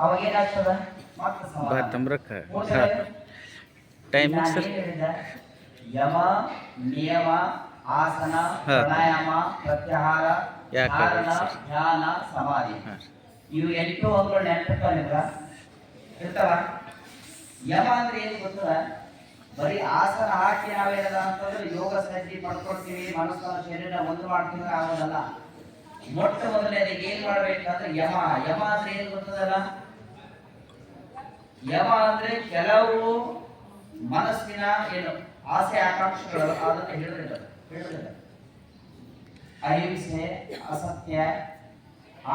ಅವಾಗ ಏನಾಗ್ತದ? ಟೈಮಿಂಗ್ ಸರ್ ಯಮ, ನಿಯಮ, ಆಸನ, ಪ್ರಾಣಾಯಾಮ, ಪ್ರತ್ಯಾಹಾರ, ಧಾರಣ, ಧ್ಯಾನ, ಸಮಾಧಿ, ಇವು 8 ಅಂಗಗಳು ಇರ್ತಾವ. ಯಮ ಅಂದ್ರೆ ಏನು ಗೊತ್ತದ? ಬರೀ ಆಸನ ಹಾಕಿ ನಾವೇನದ ಅಂತಂದ್ರೆ ಯೋಗ ಸಜ್ಜಿ ಪಡ್ಕೊಳ್ತೀವಿ, ಮನಸ್ಸನ್ನ ಶರೀರ ಒಂದು ಮಾಡ್ತೀವಿ ಆಗೋದಲ್ಲ. ಮೊಟ್ಟ ಮೊದಲನೇದಾಗಿ ಏನ್ ಮಾಡ್ಬೇಕಂದ್ರೆ ಯಮ ಅಂದ್ರೆ ಏನ್ ಗೊತ್ತದಲ್ಲ? ಯಮ ಅಂದ್ರೆ ಕೆಲವು ಮನಸ್ಸಿನ ಏನು ಆಸೆ ಆಕಾಂಕ್ಷೆಗಳು ಅದನ್ನ ಹೇಳಿಲ್ಲ. ಅಹಿಂಸೆ, ಅಸತ್ಯ,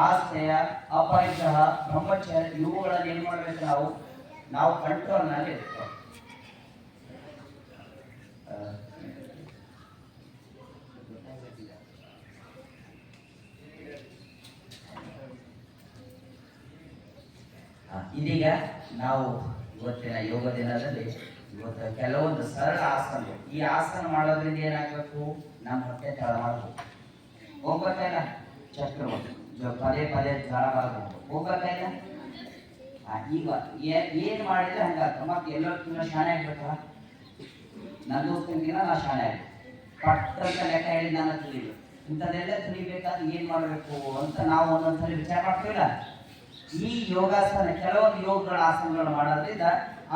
ಆಸ್ತೆಯ, ಅಪರಿಗ್ರಹ, ಬ್ರಹ್ಮಚರ್ಯ, ಇವುಗಳನ್ನು ಏನ್ ಮಾಡ್ಬೇಕು? ನಾವು ಕಂಟ್ರೋಲ್ ನಲ್ಲಿ ಇರ್ತೇವೆ. ಇದೀಗ ನಾವು ಇವತ್ತಿನ ಯೋಗ ದಿನದಲ್ಲಿ ಇವತ್ತು ಕೆಲವೊಂದು ಸರಳ ಆಸನಗಳು, ಈ ಆಸನ ಮಾಡೋದ್ರಿಂದ ಏನಾಗಬೇಕು? ನಮ್ಮ ಹೊಟ್ಟೆ ತಳ ಮಾಡಬೇಕು, ಹೋಗ್ಬೇಕಾಗಿಲ್ಲ ಚಕ್ರವರ್ತಿ ಪದೇ ತಳ ಮಾಡಬೇಕು, ಹೋಗ್ಬೇಕಾಗಿಲ್ಲ. ಈಗ ಏನ್ ಮಾಡಿದ್ರೆ ಹಂಗಾಗ್ತದೆ. ಮತ್ತೆ ಎಲ್ಲರಿಗಿಂತ ಶಾಣೆ ಆಗ್ಬೇಕಲ್ಲ, ನನ್ನ ದೋಸ್ತಿನ ನಾ ಶಾಣೆ ಆಗ್ಬೇಕು, ಪಟ್ಟಂತ ಲೆಕ್ಕ ಹೇಳಿ ನಾನು ತಿಳಿಬೇಕು. ಇಂಥದ್ದೆಲ್ಲ ತಿಳಿಬೇಕಾದ್ರೆ ಏನ್ ಮಾಡ್ಬೇಕು ಅಂತ ನಾವು ಒಂದೊಂದ್ಸಲಿ ವಿಚಾರ ಮಾಡ್ತೀವಿಲ್ಲ. ಈ ಯೋಗಾಸನ, ಕೆಲವೊಂದು ಯೋಗಗಳ ಆಸನಗಳು ಮಾಡೋದ್ರಿಂದ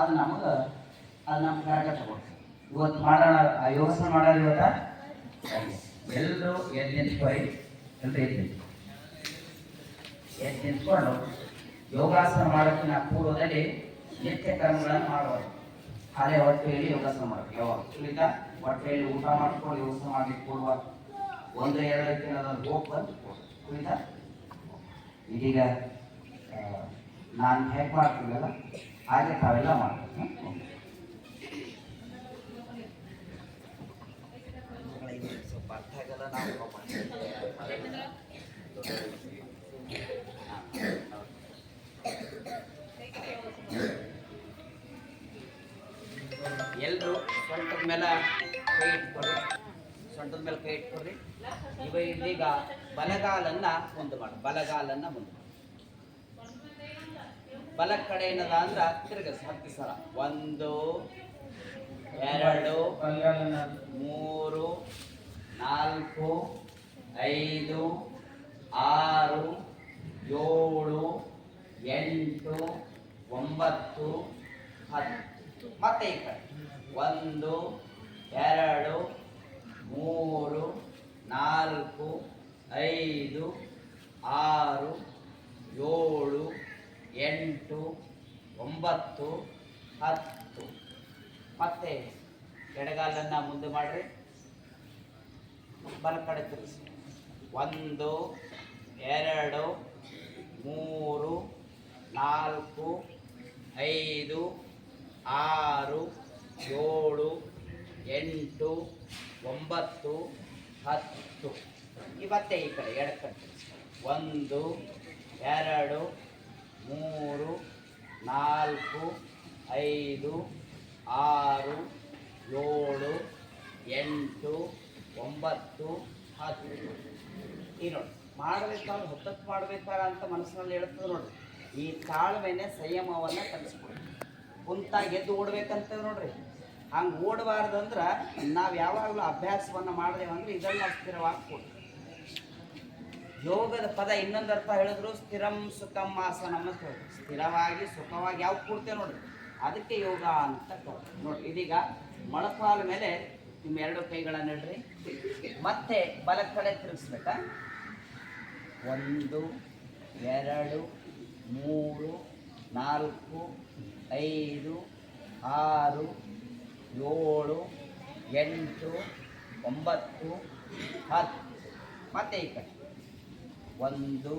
ಅದು ನಮ್ಮ ಕಾರ್ಯ ತಗೊಳ್ತೀವಿ. ಇವತ್ತು ಮಾಡೋಣ, ಆ ಯೋಗಾಸನ ಮಾಡೋದು ಇವತ್ತ ಎಲ್ಲರೂ ಎದ್ದು ನಿಂತ್ಕೊಳ್ಳಿ, ಎದ್ದು ನಿಂತ್ಕೊಂಡು ಯೋಗಾಸನ ಮಾಡೋಕ್ಕಿಂತ ಪೂರ್ವದಲ್ಲಿ ನಿತ್ಯ ಕರ್ಮಗಳನ್ನು ಮಾಡುವುದು. ಅದೇ ಹೊಟ್ಟೆಯಲ್ಲಿ ಯೋಗಾಸನ ಮಾಡೋದು. ಯಾವಾಗ ಸುಲಿತ ಹೊಟ್ಟೆಯಲ್ಲಿ ಊಟ ಮಾಡ್ಕೊಂಡು ಯೋಗಾಸನ ಮಾಡಲಿಕ್ಕೆ ಕೊಡುವ 1-2 ದಿನದಲ್ಲಿ ಹೋಗಿ ಬಂದು ಕುಳಿತ. ಇದೀಗ ನಾನು ಹೇಗೆ ಮಾಡ್ತೀವಲ್ಲ ಹಾಗೆ ತಾವೆಲ್ಲ ಮಾಡ್ತೀವಿ. ಸ್ವಲ್ಪ ಅರ್ಥ ಆಗಲ್ಲ, ನಾವು ಎಲ್ಲರೂ ಸೊಂಟದ ಮೇಲೆ ಕೈ ಇಟ್ಕೊಡ್ರಿ. ಇದೀಗ ಬಲಗಾಲನ್ನ ಮುಂದೆ ಮಾಡಿ, ಬಲ ಕಡೆ ಏನದ ಅಂದ್ರ ತಿರುಗಿಸ್ 10 ಸಲ. 1 2 3 4 5 6 7 8 9 10. ಮತ್ತೆ ಈ ಕಡೆ 1 2 3 4 5 6 7 8 9 10. ಮತ್ತೆ ಎಡಗಾಲನ್ನು ಮುಂದೆ ಮಾಡಿರಿ, ಬಲ ಕಡೆ ತಿರುಗಿಸಿ. 1 2 3 4 5 6 7 8 9 10. ಇವತ್ತೆ ಈ ಕಡೆ ಎಡಕಡೆ 1 2 3 4 5 6 7 8 9 10. ಈ ನೋಡಿ ಮಾಡಬೇಕಾದ್ರೆ ಹೊತ್ತತ್ತು ಮಾಡಬೇಕಾಗ ಅಂತ ಮನಸ್ಸಿನಲ್ಲಿ ಹೇಳ್ತದೆ ನೋಡ್ರಿ. ಈ ತಾಳ್ಮೆನೆ ಸಂಯಮವನ್ನು ಕಲಿಸ್ಕೊಡಿ. ಕುಂತಾಗ ಎದ್ದು ಓಡ್ಬೇಕಂತ ನೋಡ್ರಿ. ಹಂಗೆ ಓಡಬಾರ್ದಂದ್ರೆ ನಾವು ಯಾವಾಗಲೂ ಅಭ್ಯಾಸವನ್ನು ಮಾಡಿದೆವಂದ್ರೆ ಇದನ್ನು ನಾವು ಸ್ಥಿರವಾಗಿ ಕೊಡಿ. ಯೋಗದ ಪದ ಇನ್ನೊಂದು ಅರ್ಥ ಹೇಳಿದ್ರು, ಸ್ಥಿರಂ ಸುಖಂ ಆಸನಂ ಅಂತ ಹೇಳಿದ್ರು. ಸ್ಥಿರವಾಗಿ ಸುಖವಾಗಿ ಯಾವ ಕೂಡ್ತೇವೆ ನೋಡ್ರಿ, ಅದಕ್ಕೆ ಯೋಗ ಅಂತ ನೋಡ್ರಿ. ಇದೀಗ ಮೊಳಕಾಲ ಮೇಲೆ ನಿಮ್ಮ 2 ಕೈಗಳನ್ನು ಇಡ್ರಿ. ಮತ್ತೆ ಬಲ ಕಡೆ ತಿರುಗಿಸ್ಬೇಕಾ. 1 2 3 4 5 6 7 8 9 10. ಮತ್ತೆ ಈ ಕಡೆ 1 2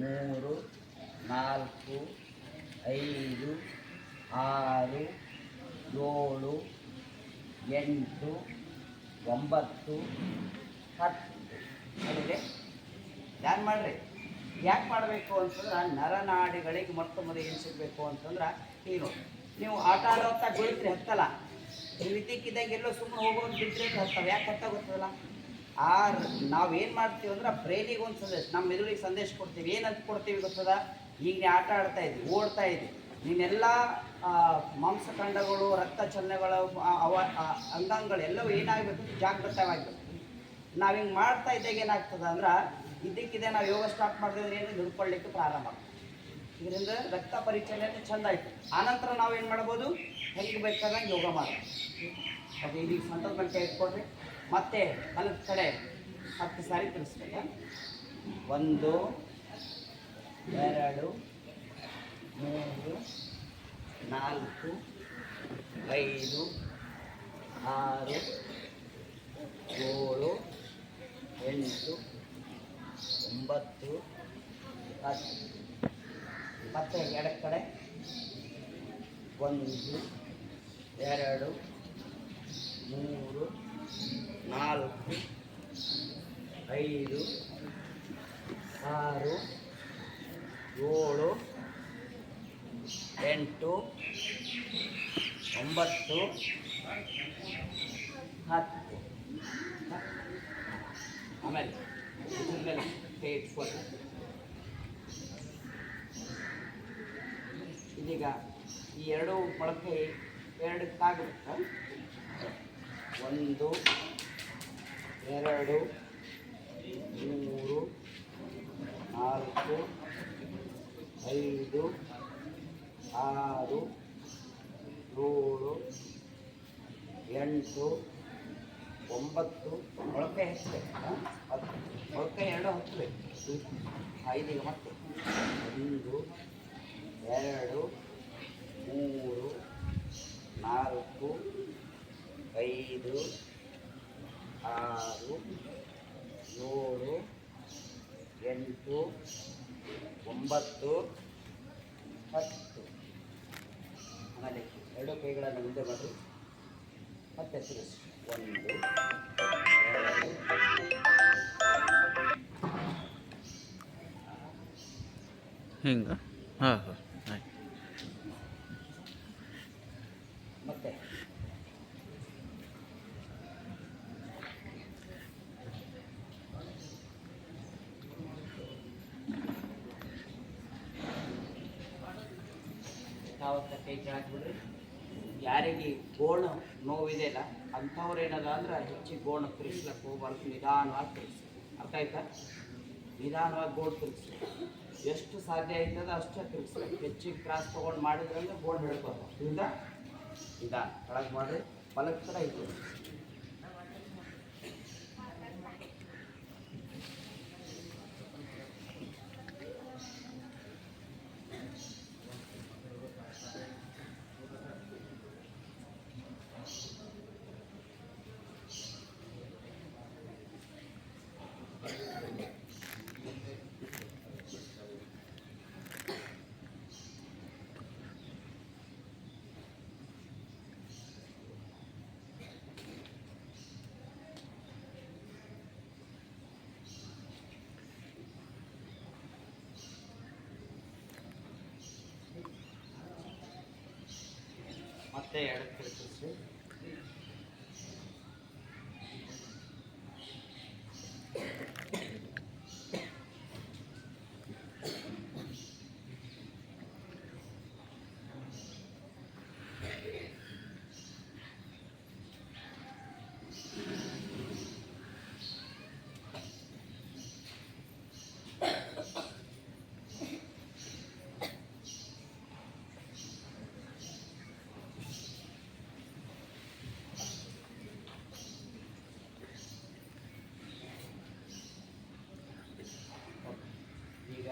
3 4 5 6 7 8 9 10. ಅಲ್ಲಿಗೆ ಧ್ಯಾನ ಮಾಡಿರಿ. ಯಾಕೆ ಮಾಡಬೇಕು ಅಂತಂದ್ರೆ ನರನಾಡಿಗಳಿಗೆ ಮೊಟ್ಟ ಮೊದಲು ಏನು ಸಿಗಬೇಕು ಅಂತಂದ್ರೆ ಈಗ ನೋಡಿ, ನೀವು ಆಟ ಆಡೋ ಹೊತ್ತಾಗ ಬೀಳ್ತೀರಿ, ಹತ್ತಲ್ಲ. ರೀತಿಕ್ಕಿದ್ದಾಗ ಎಲ್ಲೋ ಸುಮ್ಮನೆ ಹೋಗೋದು ಬಿಟ್ಟರೆ ಹತ್ತವೆ. ಯಾಕೆ ಹತ್ತ ಗೊತ್ತದಲ್ಲ, ನಾವೇನು ಮಾಡ್ತೀವಿ ಅಂದ್ರೆ ಬ್ರೈನಿಗೆ ಒಂದು ಸಂದೇಶ, ನಮ್ಮ ಮೆದುಳಿಗೆ ಸಂದೇಶ ಕೊಡ್ತೀವಿ. ಏನಂತ ಕೊಡ್ತೀವಿ ಗೊತ್ತದ, ಈಗ ನೀ ಆಟ ಆಡ್ತಾ ಇದ್ವಿ, ಓಡ್ತಾ ಇದ್ವಿ, ನೀನೆಲ್ಲ ಮಾಂಸಖಂಡಗಳು, ರಕ್ತ ಚಲನೆಗಳು, ಅಂಗಾಂಗಳೆಲ್ಲವೂ ಏನಾಗಬೇಕು, ಜಾಗೃತವಾಗಬೇಕು. ನಾವು ಹಿಂಗೆ ಮಾಡ್ತಾ ಇದ್ದಾಗ ಏನಾಗ್ತದೆ ಅಂದ್ರೆ ಇದಕ್ಕಿದೆ ನಾವು ಯೋಗ ಸ್ಟಾರ್ಟ್ ಮಾಡಿದ್ರೆ ಏನು ಹಿಡ್ಕೊಳ್ಳಿಕ್ಕೆ ಪ್ರಾರಂಭ ಆಗ್ತದೆ. ಇದರಿಂದ ರಕ್ತ ಪರಿಚಲನೆ ಚೆಂದ ಆಯಿತು. ಆನಂತರ ನಾವೇನು ಮಾಡ್ಬೋದು, ಹೆಂಗೆ ಬೇಕಾದಂಗೆ ಯೋಗ ಮಾಡ್ಬೋದು. ಅದು ಇದೀಗ ಸಂತೋಷ ಗಂಟೆ ಇಟ್ಕೊಡ್ರಿ. ಮತ್ತೆ ಬಲದ ಕಡೆ 10 ಸಾರಿ ತಿರ್ಸ್ಬೇಕು. 1 2 3 4 5 6 7 8 9 10. ಮತ್ತೆ ಎಡದ ಕಡೆ 1 2 3 4 5 6 7 8 9 10. ಆಮೇಲೆ ಇದ್ರ ಮೇಲೆ ಕೈ ಇಟ್ಕೊಳ್ಳಿ. ಇದೀಗ ಈ 2 ಮೊಳಕೆ 2 ತಾಗಬೇಕು. 1 2 3 4 5 6 7 8 9 ಮೊಳಕೆ ಹೆಚ್ಚಬೇಕು. 10 ಮೊಳಕೆ 2 ಹಚ್ಚಬೇಕು. 5 ಮತ್ತೆ 1 2 3 4 5 6 7 8 9 10. ಆಮೇಲೆ 2 ಕೈಗಳನ್ನು ಮುಂದೆ ಮಾಡಿ ಮತ್ತೆ ತಿರುಗಿಸಿ. 1 2 ಹಿಂಗೆ. ಹಾಂ ಹಾಂ ಆಯ್ತು. ಮತ್ತೆ ಯಾವತ್ತ ಕೈ ಕೆಳಾಕ್ಬಿಡ್ರಿ. ಯಾರಿಗೆ ಗೋಣು ನೋವಿದೆ ಅಲ್ಲ ಅಂಥವ್ರು ಏನದ ಅಂದ್ರೆ ಹೆಚ್ಚಿಗೆ ಗೋಣು ತಿರ್ಗಿಸ್ಲಕ್ಕೆ ಹೋಗ್ಬಾರ್ದು, ನಿಧಾನವಾಗಿ ತಿರ್ಗಿಸಿ. ಅರ್ಥ ಆಯ್ತಾ? ನಿಧಾನವಾಗಿ ಗೋಣು ತಿರ್ಗಿಸಿ, ಎಷ್ಟು ಸಾಧ್ಯ ಆಯ್ತದ ಅಷ್ಟೇ ತಿರ್ಗಿಸ್ಬೇಕು. ಹೆಚ್ಚಿಗೆ ಕ್ರಾಸ್ ತೊಗೊಂಡು ಮಾಡಿದ್ರಂದ್ರೆ ಗೋಣು ಹಿಡ್ಕೋದು. ನಿಧಾನ ಕೆಳಗೆ ಮಾಡಿರಿ. ಬಲಕ್ಕೆ ಕಡೆ ಐತೆ ಮತ್ತೆ ಎಡಕ್ಕೆ ತಿರುಗಿಸಿ. ಈಗ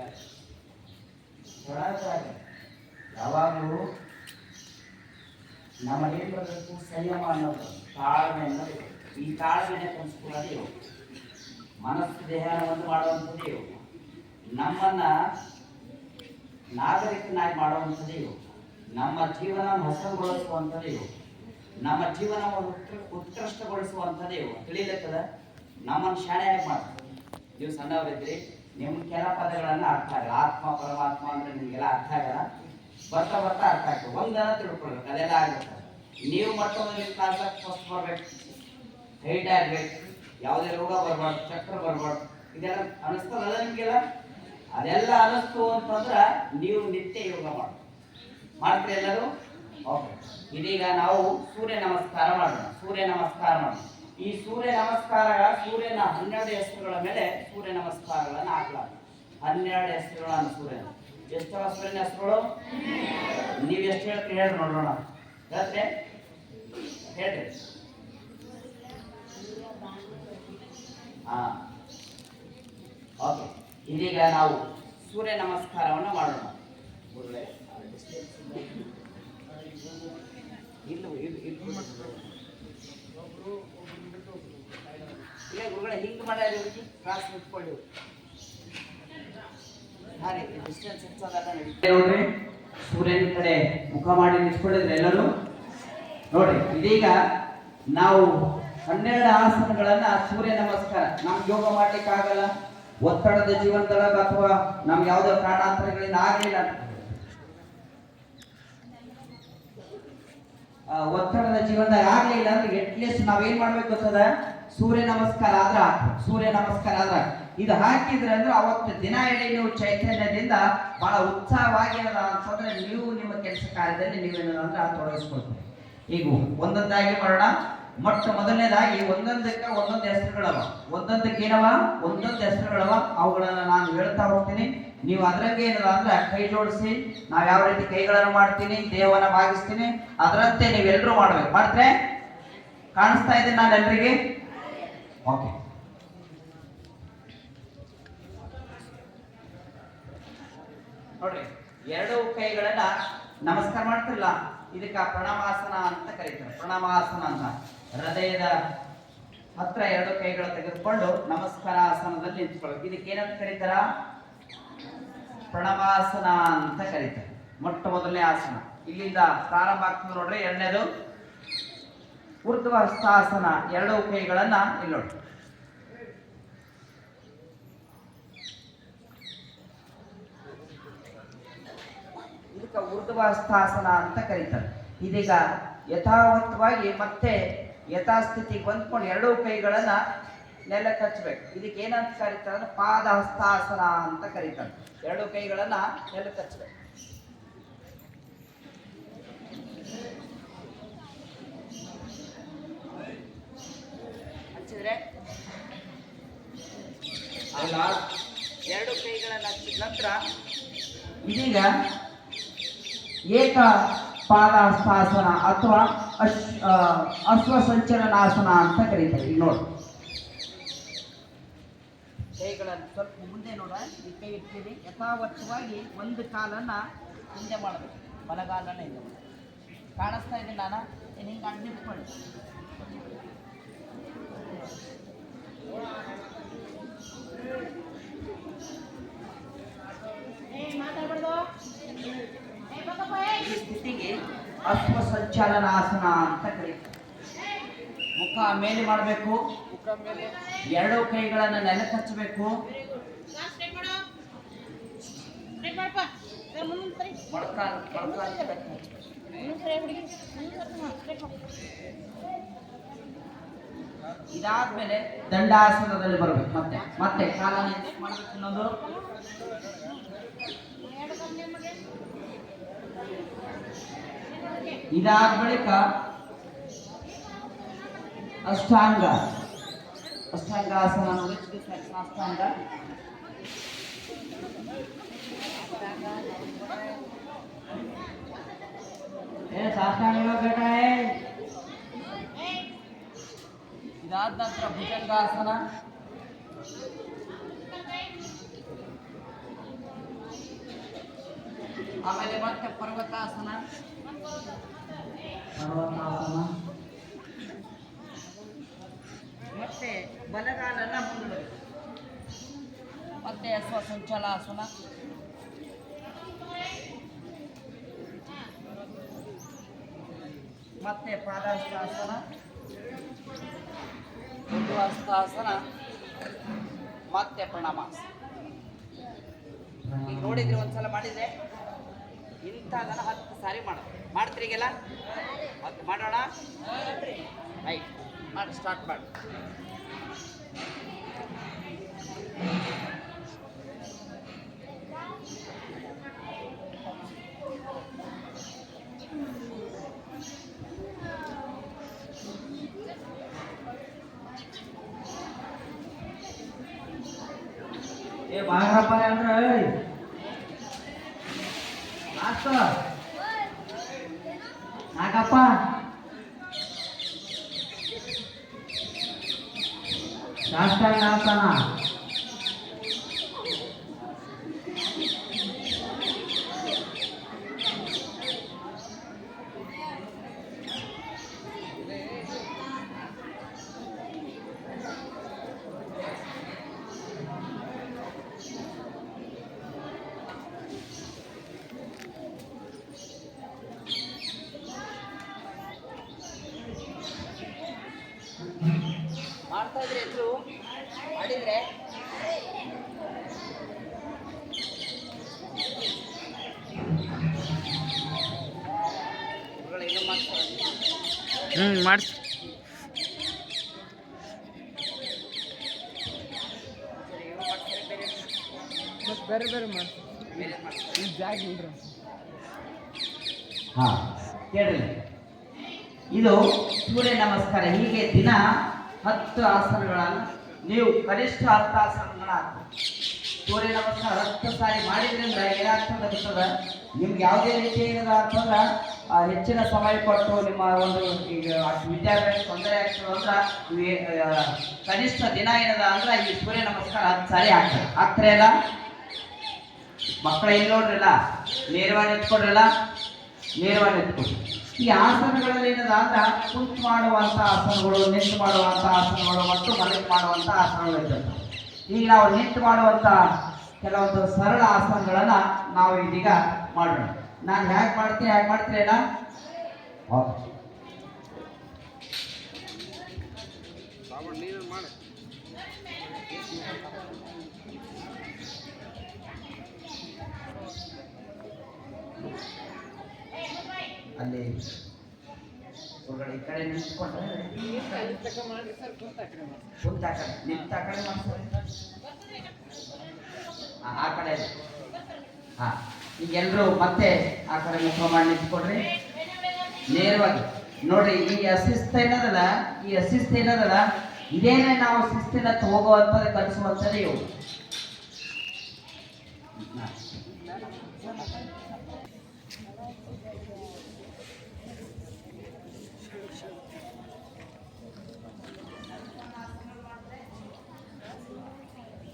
ಯಾವಾಗಲೂ ನಮಗೇನು ಬರಬೇಕು? ಸಂಯಮ ಅನ್ನೋದು, ತಾಳ್ಮೆ ಅನ್ನೋದು. ಈ ತಾಳ್ಮೆನೆ ಕಲಿಸ್ಕೊಳ್ಳೋದೇ ಯೋಗ. ಮನಸ್ಸು ದೇಹನ ಒಂದು ಮಾಡುವಂಥದ್ದೇ ಯೋಗ. ನಮ್ಮನ್ನ ನಾಗರಿಕನಾಗಿ ಮಾಡುವಂಥದ್ದೇ ಯೋಗ. ನಮ್ಮ ಜೀವನ ಹೊಸಗೊಳಿಸುವಂಥದ್ದೇ ಯೋಗ. ನಮ್ಮ ಜೀವನವನ್ನು ಉತ್ಕೃಷ್ಟಗೊಳಿಸುವಂಥದ್ದೇ ಯೋಗ. ತಿಳಿಲತ್ತದ ನಮ್ಮನ್ನು ಶಾಣೆಯಾಗಿ ಮಾಡ್ತದೆ. ನೀವು ಸಣ್ಣವರಿದ್ರಿ, ನಿಮ್ಗೆ ಕೆಲ ಪದಗಳನ್ನ ಅರ್ಥ ಆಗಲ್ಲ. ಆತ್ಮ ಪರಮಾತ್ಮ ಅಂದ್ರೆ ನಿಮಗೆಲ್ಲ ಅರ್ಥ ಆಗಲ್ಲ. ಬರ್ತಾ ಬರ್ತಾ ಅರ್ಥ ಆಗ್ತದೆ. ಒಂದನ ತಿಳ್ಕೊಳ್ಬೇಕು, ಅದೆಲ್ಲ ಆಗುತ್ತೆ. ನೀವು ಮಟ್ಟದಲ್ಲಿ ಕ್ಲಾಸಾಗಿ ಫಸ್ಟ್ ಬರ್ಬೇಕು, ಹೈಟ್ ಆಗ್ಬೇಕು, ಯಾವುದೇ ರೋಗ ಬರ್ಬಾರ್ದು, ಚಕ್ರ ಬರ್ಬಾರ್ದು. ಇದೆಲ್ಲ ಅನಿಸ್ತದಲ್ಲ ನಿಮ್ಗೆಲ್ಲ? ಅದೆಲ್ಲ ಅನಿಸ್ತು ಅಂತಂದ್ರೆ ನೀವು ನಿತ್ಯ ಯೋಗ ಮಾಡ್ತೀರಿ ಎಲ್ಲರೂ? ಓಕೆ. ಇದೀಗ ನಾವು ಸೂರ್ಯ ನಮಸ್ಕಾರ ಮಾಡೋಣ. ಸೂರ್ಯ ನಮಸ್ಕಾರ ಮಾಡೋಣ. ಈ ಸೂರ್ಯ ನಮಸ್ಕಾರ, ಸೂರ್ಯನ 12 ಹೆಸರುಗಳ ಮೇಲೆ ಸೂರ್ಯ ನಮಸ್ಕಾರಗಳನ್ನು ಹಾಕಲಾಗ. 12 ಹೆಸರುಗಳನ್ನು ಸೂರ್ಯನ. ಎಷ್ಟವ ಸೂರ್ಯನ ಹೆಸರುಗಳು? ನೀವು ಎಷ್ಟು ಹೇಳ್ತೀರಿ ಹೇಳಿ ನೋಡೋಣ. ಹೇಳ್ತೀರಿ? ಹೇಳ್ರಿ. ಓಕೆ. ಇದೀಗ ನಾವು ಸೂರ್ಯ ನಮಸ್ಕಾರವನ್ನು ಮಾಡೋಣ. ಇಲ್ಲ ಗುರುಗಳೇ, ಹಿಂಗೆ ಮಾಡ್ಯಾರ ಕ್ಲಾಸ್ ನಿಂತ್ಕೊಳ್ಳಿ. ಡಿಸ್ಟೆನ್ಸ್ ನೋಡ್ರಿ, ಸೂರ್ಯನ ಕಡೆ ಮುಖ ಮಾಡಿ ನಿಂತ್ಕೊಂಡಿದ್ರೆ ಎಲ್ಲರೂ ನೋಡ್ರಿ. ಇದೀಗ ನಾವು 12 ಆಸನಗಳನ್ನ ಸೂರ್ಯ ನಮಸ್ಕಾರ. ನಮ್ಗೆ ಯೋಗ ಮಾಡ್ಲಿಕ್ಕೆ ಆಗಲ್ಲ, ಒತ್ತಡದ ಜೀವನದೊಳಗ ಅಥವಾ ನಮ್ಗೆ ಯಾವುದೋ ಕಾರಣಾಂತರಗಳಿಂದ ಆಗಲಿಲ್ಲ, ಒತ್ತಡದ ಜೀವನದಾಗ ಆಗ್ಲಿಲ್ಲ ಅಂದ್ರೆ ಅಟ್ಲೀಸ್ಟ್ ನಾವೇನ್ ಮಾಡ್ಬೇಕು ಗೊತ್ತದ? ಸೂರ್ಯ ನಮಸ್ಕಾರ ಆದ್ರ ಇದು ಹಾಕಿದ್ರೆ ಅಂದ್ರೆ ಅವತ್ತು ದಿನ ಇಡೀ ನೀವು ಚೈತನ್ಯದಿಂದ ಬಹಳ ಉತ್ಸಾಹವಾಗಿ ಅಂತಂದ್ರೆ ನೀವು ನಿಮ್ಮ ಕೆಲಸ ಕಾರ್ಯದಲ್ಲಿ ನೀವೇನಂದ್ರೆ ತೊಡಗಿಸ್ಕೊಳ್ತೀವಿ. ಈಗ ಒಂದೊಂದಾಗಿ ಮಾಡೋಣ. ಮೊಟ್ಟ ಮೊದಲನೇದಾಗಿ ಒಂದೊಂದಕ್ಕೆ ಒಂದೊಂದು ಹೆಸರುಗಳವ. ಒಂದೊಂದಕ್ಕೆ ಏನವ? ಒಂದೊಂದು ಹೆಸರುಗಳವ. ಅವುಗಳನ್ನ ನಾನು ಹೇಳ್ತಾ ಹೋಗ್ತೀನಿ. ನೀವು ಅದ್ರಂಗೆ ಏನದ ಅಂದ್ರೆ ಕೈ ಜೋಡಿಸಿ, ನಾವ್ ಯಾವ ರೀತಿ ಕೈಗಳನ್ನು ಮಾಡ್ತೀನಿ, ದೇಹವನ್ನ ಭಾಗಿಸ್ತೀನಿ, ಅದರಂತೆ ನೀವೆಲ್ಲರೂ ಮಾಡ್ಬೇಕು. ಮಾಡ್ತಾರೆ? ಕಾಣಿಸ್ತಾ ಇದ್ದೀನಿ ನಾನು ಎಲ್ರಿಗೆ? ಓಕೆ. ನೋಡ್ರಿ, 2 ಕೈಗಳನ್ನ ನಮಸ್ಕಾರ ಮಾಡ್ತಿರಲ್ಲ, ಇದಕ್ಕ ಪ್ರಣಾಮಾಸನ ಅಂತ ಕರೀತಾರೆ. ಪ್ರಣಾಮಾಸನ ಅಂತ ಹೃದಯದ ಹತ್ರ 2 ಕೈಗಳ ತೆಗೆದುಕೊಂಡು ನಮಸ್ಕಾರ ಆಸನದಲ್ಲಿ ನಿಂತ್ಕೊಳ್ಬೇಕು. ಇದಕ್ಕೆ ಏನಂತ ಕರೀತಾರ? ಪ್ರಣಾಮಾಸನ ಅಂತ ಕರೀತಾರೆ. ಮೊಟ್ಟ ಮೊದಲನೇ ಆಸನ ಇಲ್ಲಿಂದ ಪ್ರಾರಂಭ ಆಗ್ತದೆ ನೋಡ್ರಿ. ಎರಡನೇದು ಊರ್ಧ್ವ ಹಸ್ತಾಸನ. 2 ಕೈಗಳನ್ನ ಇಲ್ಲಿ ನೋಡಿ. ಇದಕ್ಕೆ ಊರ್ಧ್ವ ಹಸ್ತಾಸನ ಅಂತ ಕರೀತಾರೆ. ಇದೀಗ ಯಥಾವತ್ತವಾಗಿ ಮತ್ತೆ ಯಥಾಸ್ಥಿತಿಗೆ ಬಂದ್ಕೊಂಡು 2 ಕೈಗಳನ್ನ ನೆಲಕ್ಕೆ ಹಚ್ಚಬೇಕು. ಇದಕ್ಕೆ ಏನಂತ ಕರೀತಾರೆ ಅಂದ್ರೆ ಪಾದ ಹಸ್ತಾಸನ ಅಂತ ಕರೀತಾರೆ. 2 ಕೈಗಳನ್ನ ನೆಲಕ್ಕೆ ಹಚ್ಚಬೇಕು. ಹಚ್ಚಿದ್ರೆ 2 ಕೈಗಳನ್ನ ಹಚ್ಚಿದ ನಂತರ ಇದೀಗ ಏಕ ಪಾದ ಹಸ್ತಾಸನ ಅಥವಾ ಅಶ್ವಸಂಚಲನಾಸನ ಅಂತ ಕರೀತಾರೆ. ಈಗ ನೋಡಿ, ಕೈಗಳನ್ನು ಸ್ವಲ್ಪ ಮುಂದೆ ನೋಡ. ಈ ಕೈ ಇಟ್ಟಿರಿ, ಯಥಾವತ್ತವಾಗಿ ಒಂದು ಕಾಲನ್ನ ಹಿಂದೆ ಮಾಡಬೇಕು, ಬಲಗಾಲನ್ನ ಹಿಂದೆ ಮಾಡಬೇಕು. ಕಾಣಿಸ್ತಾ ಇದ್ದೀನಿ ನಾನು? ಹಿಂಗೆ ಅಡ್ಡಿಟ್ಕೊಳ್ಳಿ. ಈ ಸ್ಥಿತಿಗೆ ಅಶ್ವಸಂಚಾಲನಾಸನ ಅಂತ ಕರೀತಾರೆ. ಮುಖ ಮೇಲೆ ಮಾಡಬೇಕು, 2 ಕೈಗಳನ್ನ ನೆಲಕ್ಕೆ ಹಚ್ಚಬೇಕು. ಇದಾದ್ಮೇಲೆ ದಂಡಾಸನದಲ್ಲಿ ಬರ್ಬೇಕು. ಮತ್ತೆ ಮತ್ತೆ ಕಾಲನ್ನು ಎತ್ತಿ ಮಾಡ್ಬೇಕು. ಇನ್ನೊಂದು ಇದಾದ ಬಳಿಕ ಅಷ್ಟಾಂಗ. ಅಷ್ಟಾಂಗಾಸನ ನೋಡಿ, ಸಾಷ್ಟಾಂಗ. ಸಾಷ್ಟಾಂಗ ಬೇಟಾ. ಇದಾದ ನಂತರ ಭುಜಂಗಾಸನ. ಆಮೇಲೆ ಮತ್ತೆ ಪರ್ವತಾಸನ. ಮತ್ತೆ ಬಲಗಾಲನ್ನ ಮುಂದೆ, ಮತ್ತೆ ಸ್ವಸಂಚಲಾಸನ. ಮತ್ತೆ ಪಾದಹಸ್ತಾಸನ, ಹಸ್ತಾಸನ, ಮತ್ತೆ ಪ್ರಣಾಮಾಸನ. ಈಗ ನೋಡಿದ್ರೆ ಒಂದ್ಸಲ ಮಾಡಿದ್ರೆ ಇಂಥದನ್ನ 10 ಸಾರಿ ಮಾಡ್ತೀರಿಗೆಲ್ಲ 10 ಮಾಡೋಣ. ರೈಟ್, ಮಾಡಿ ಸ್ಟಾರ್ಟ್ ಮಾಡಿ. ಏ ಬಾರಪ್ಪ ಅಂದ್ರೆ ನಾಗಪ್ಪ ಸಾಷ್ಟಾಂಗಾಸನ. ಮಾಡ್ತಾ ಇದ್ರೆ ಎಲ್ಲರೂ ಮಾಡಿದ್ರೆ ಇನ್ನೂ ಮಾಡ್ತಾರೆ. ಮಾಡಿಸಿ. ಬೇರೆ ಬೇರೆ ಮಾಡ್ತಾರೆ. ಜಾಗ ಇಲ್ರಿ. ಹಾ ಕೇಳಿ, ಇದು ಸೂರ್ಯ ನಮಸ್ಕಾರ. ಹೀಗೆ ದಿನ 10 ಆಸನಗಳನ್ನು ನೀವು ಕನಿಷ್ಠ 10 ಆಸನಗಳ ಸೂರ್ಯ ನಮಸ್ಕಾರ 10 ಸಾರಿ ಮಾಡಿದ್ರಿಂದ ಏನಾಗ್ತದೆ ಗೊತ್ತದ, ನಿಮ್ಗೆ ಯಾವುದೇ ರೀತಿ ಏನದ ಅಂತಂದ್ರೆ ಹೆಚ್ಚಿನ ಸಮಯ ಕೊಟ್ಟು ನಿಮ್ಮ ಒಂದು ಈಗ ವಿದ್ಯಾಭ್ಯಾಸ ತೊಂದರೆ ಆಗ್ತದೆ ಅಂದ್ರೆ ಕನಿಷ್ಠ ದಿನ ಏನದ ಅಂದ್ರೆ ಈ ಸೂರ್ಯ ನಮಸ್ಕಾರ 10 ಸಾರಿ ಆಗ್ತಾರೆ ಅಲ್ಲ ಮಕ್ಕಳ. ಎಲ್ಲಿ ನೋಡ್ರಲ್ಲ, ನೇರವಾಗಿ ನಿಂತ್ಕೊಡ್ರಲ್ಲ, ನೇರವಾಗಿ ನಿಂತ್ಕೊಡ್ರಿ. ಈ ಆಸನಗಳಲ್ಲಿ ಏನದ ಅಂದ್ರೆ ಕುಂತು ಮಾಡುವಂಥ ಆಸನಗಳು, ನಿಂತು ಮಾಡುವಂಥ ಆಸನಗಳು ಮತ್ತು ಮಲಗಿ ಮಾಡುವಂಥ ಆಸನಗಳು ಇರ್ತವೆ. ಈಗ ನಾವು ನಿಂತು ಮಾಡುವಂಥ ಕೆಲವೊಂದು ಸರಳ ಆಸನಗಳನ್ನು ನಾವು ಇದೀಗ ಮಾಡೋಣ. ನಾನು ಹೇಗೆ ಮಾಡ್ತೀನಿ ಅಲ್ಲ, ಅಲ್ಲಿ ಹೊರಗಡೆ ಈ ಕಡೆ ನಿಂತ್ಕೊಂಡ್ರೆ ಕುಂತ ಕಡೆ ನಿಂತ ಕಡೆ ಮಾಡ್ತಾರೆ. ಆ ಕಡೆ ಹಾ, ಈಗ ಎಲ್ಲರೂ ಮತ್ತೆ ಆ ಕಡೆ ಮುಖ ಮಾಡಿ ನಿಂತ್ಕೊಡ್ರಿ ನೇರವಾಗಿ. ನೋಡ್ರಿ, ಈ ಅಶಿಸ್ತು ಏನದಲ್ಲ ಇದೇನೇ ನಾವು ಶಿಸ್ತಿನ ಹೋಗುವಂಥದ್ದು ಕಲಿಸುವಂಥದ್ದು ಇವು.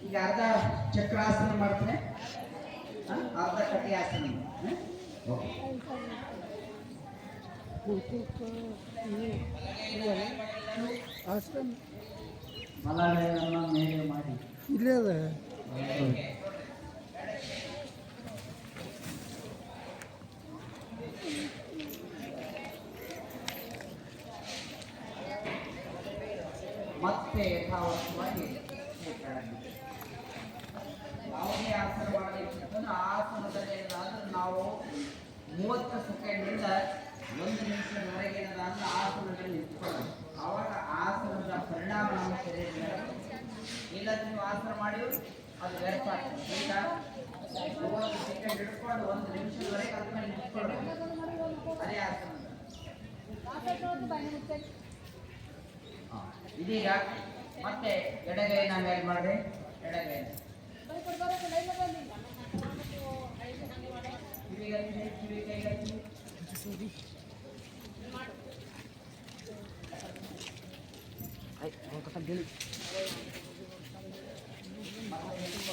ಈಗ ಅರ್ಧ ಚಕ್ರಾಸನ ಮಾಡ್ತೇನೆ, ಅರ್ಧ ಕಟಿ ಆಸನ. ಮಲಗಳನ್ನು ಮೇಲೆ ಮಾಡಿ ಇಲ್ಲೇ ಅದ. ಮತ್ತೆ ಯಥಾವತ್ತವಾಗಿ ಯಾವುದೇ ಆಸನ ಮಾಡಲಿಕ್ಕೆ ಆಸನದಲ್ಲಿ ಏನಾದರೂ ನಾವು 30 ಸೆಕೆಂಡ್ನಿಂದ ಒಂದು ನಿಮಿಷದವರೆಗೆ ಏನದ ಆಸನದಲ್ಲಿ ನಿಂತ್ಕೊಳ್ಳೋದು. ಆವಾಗ ಆಸನದ ಪರಿಣಾಮ ನಮ್ಮ ಶರೀರದ ಮೇಲೆ ಇಲ್ಲ. ನೀವು ಆಸನ ಮಾಡಿದ್ರು ಅದು ವ್ಯರ್ಥ ಆಗ್ತದೆ. ಈಗ 30 ಸೆಕೆಂಡ್ ಹಿಡ್ಕೊಂಡು 1 ನಿಮಿಷದವರೆಗೆ ಅದ್ರ ಮೇಲೆ ನಿಂತ್ಕೊಳ್ಳೋದು, ಅದೇ ಆಸನ. ಇದೀಗ ಮತ್ತೆ ಎಡಗೈನ ಮೇಲೆ ಮಾಡಿ, ಎಡಗೈ ಕಿವಿ ಕೈಗೆ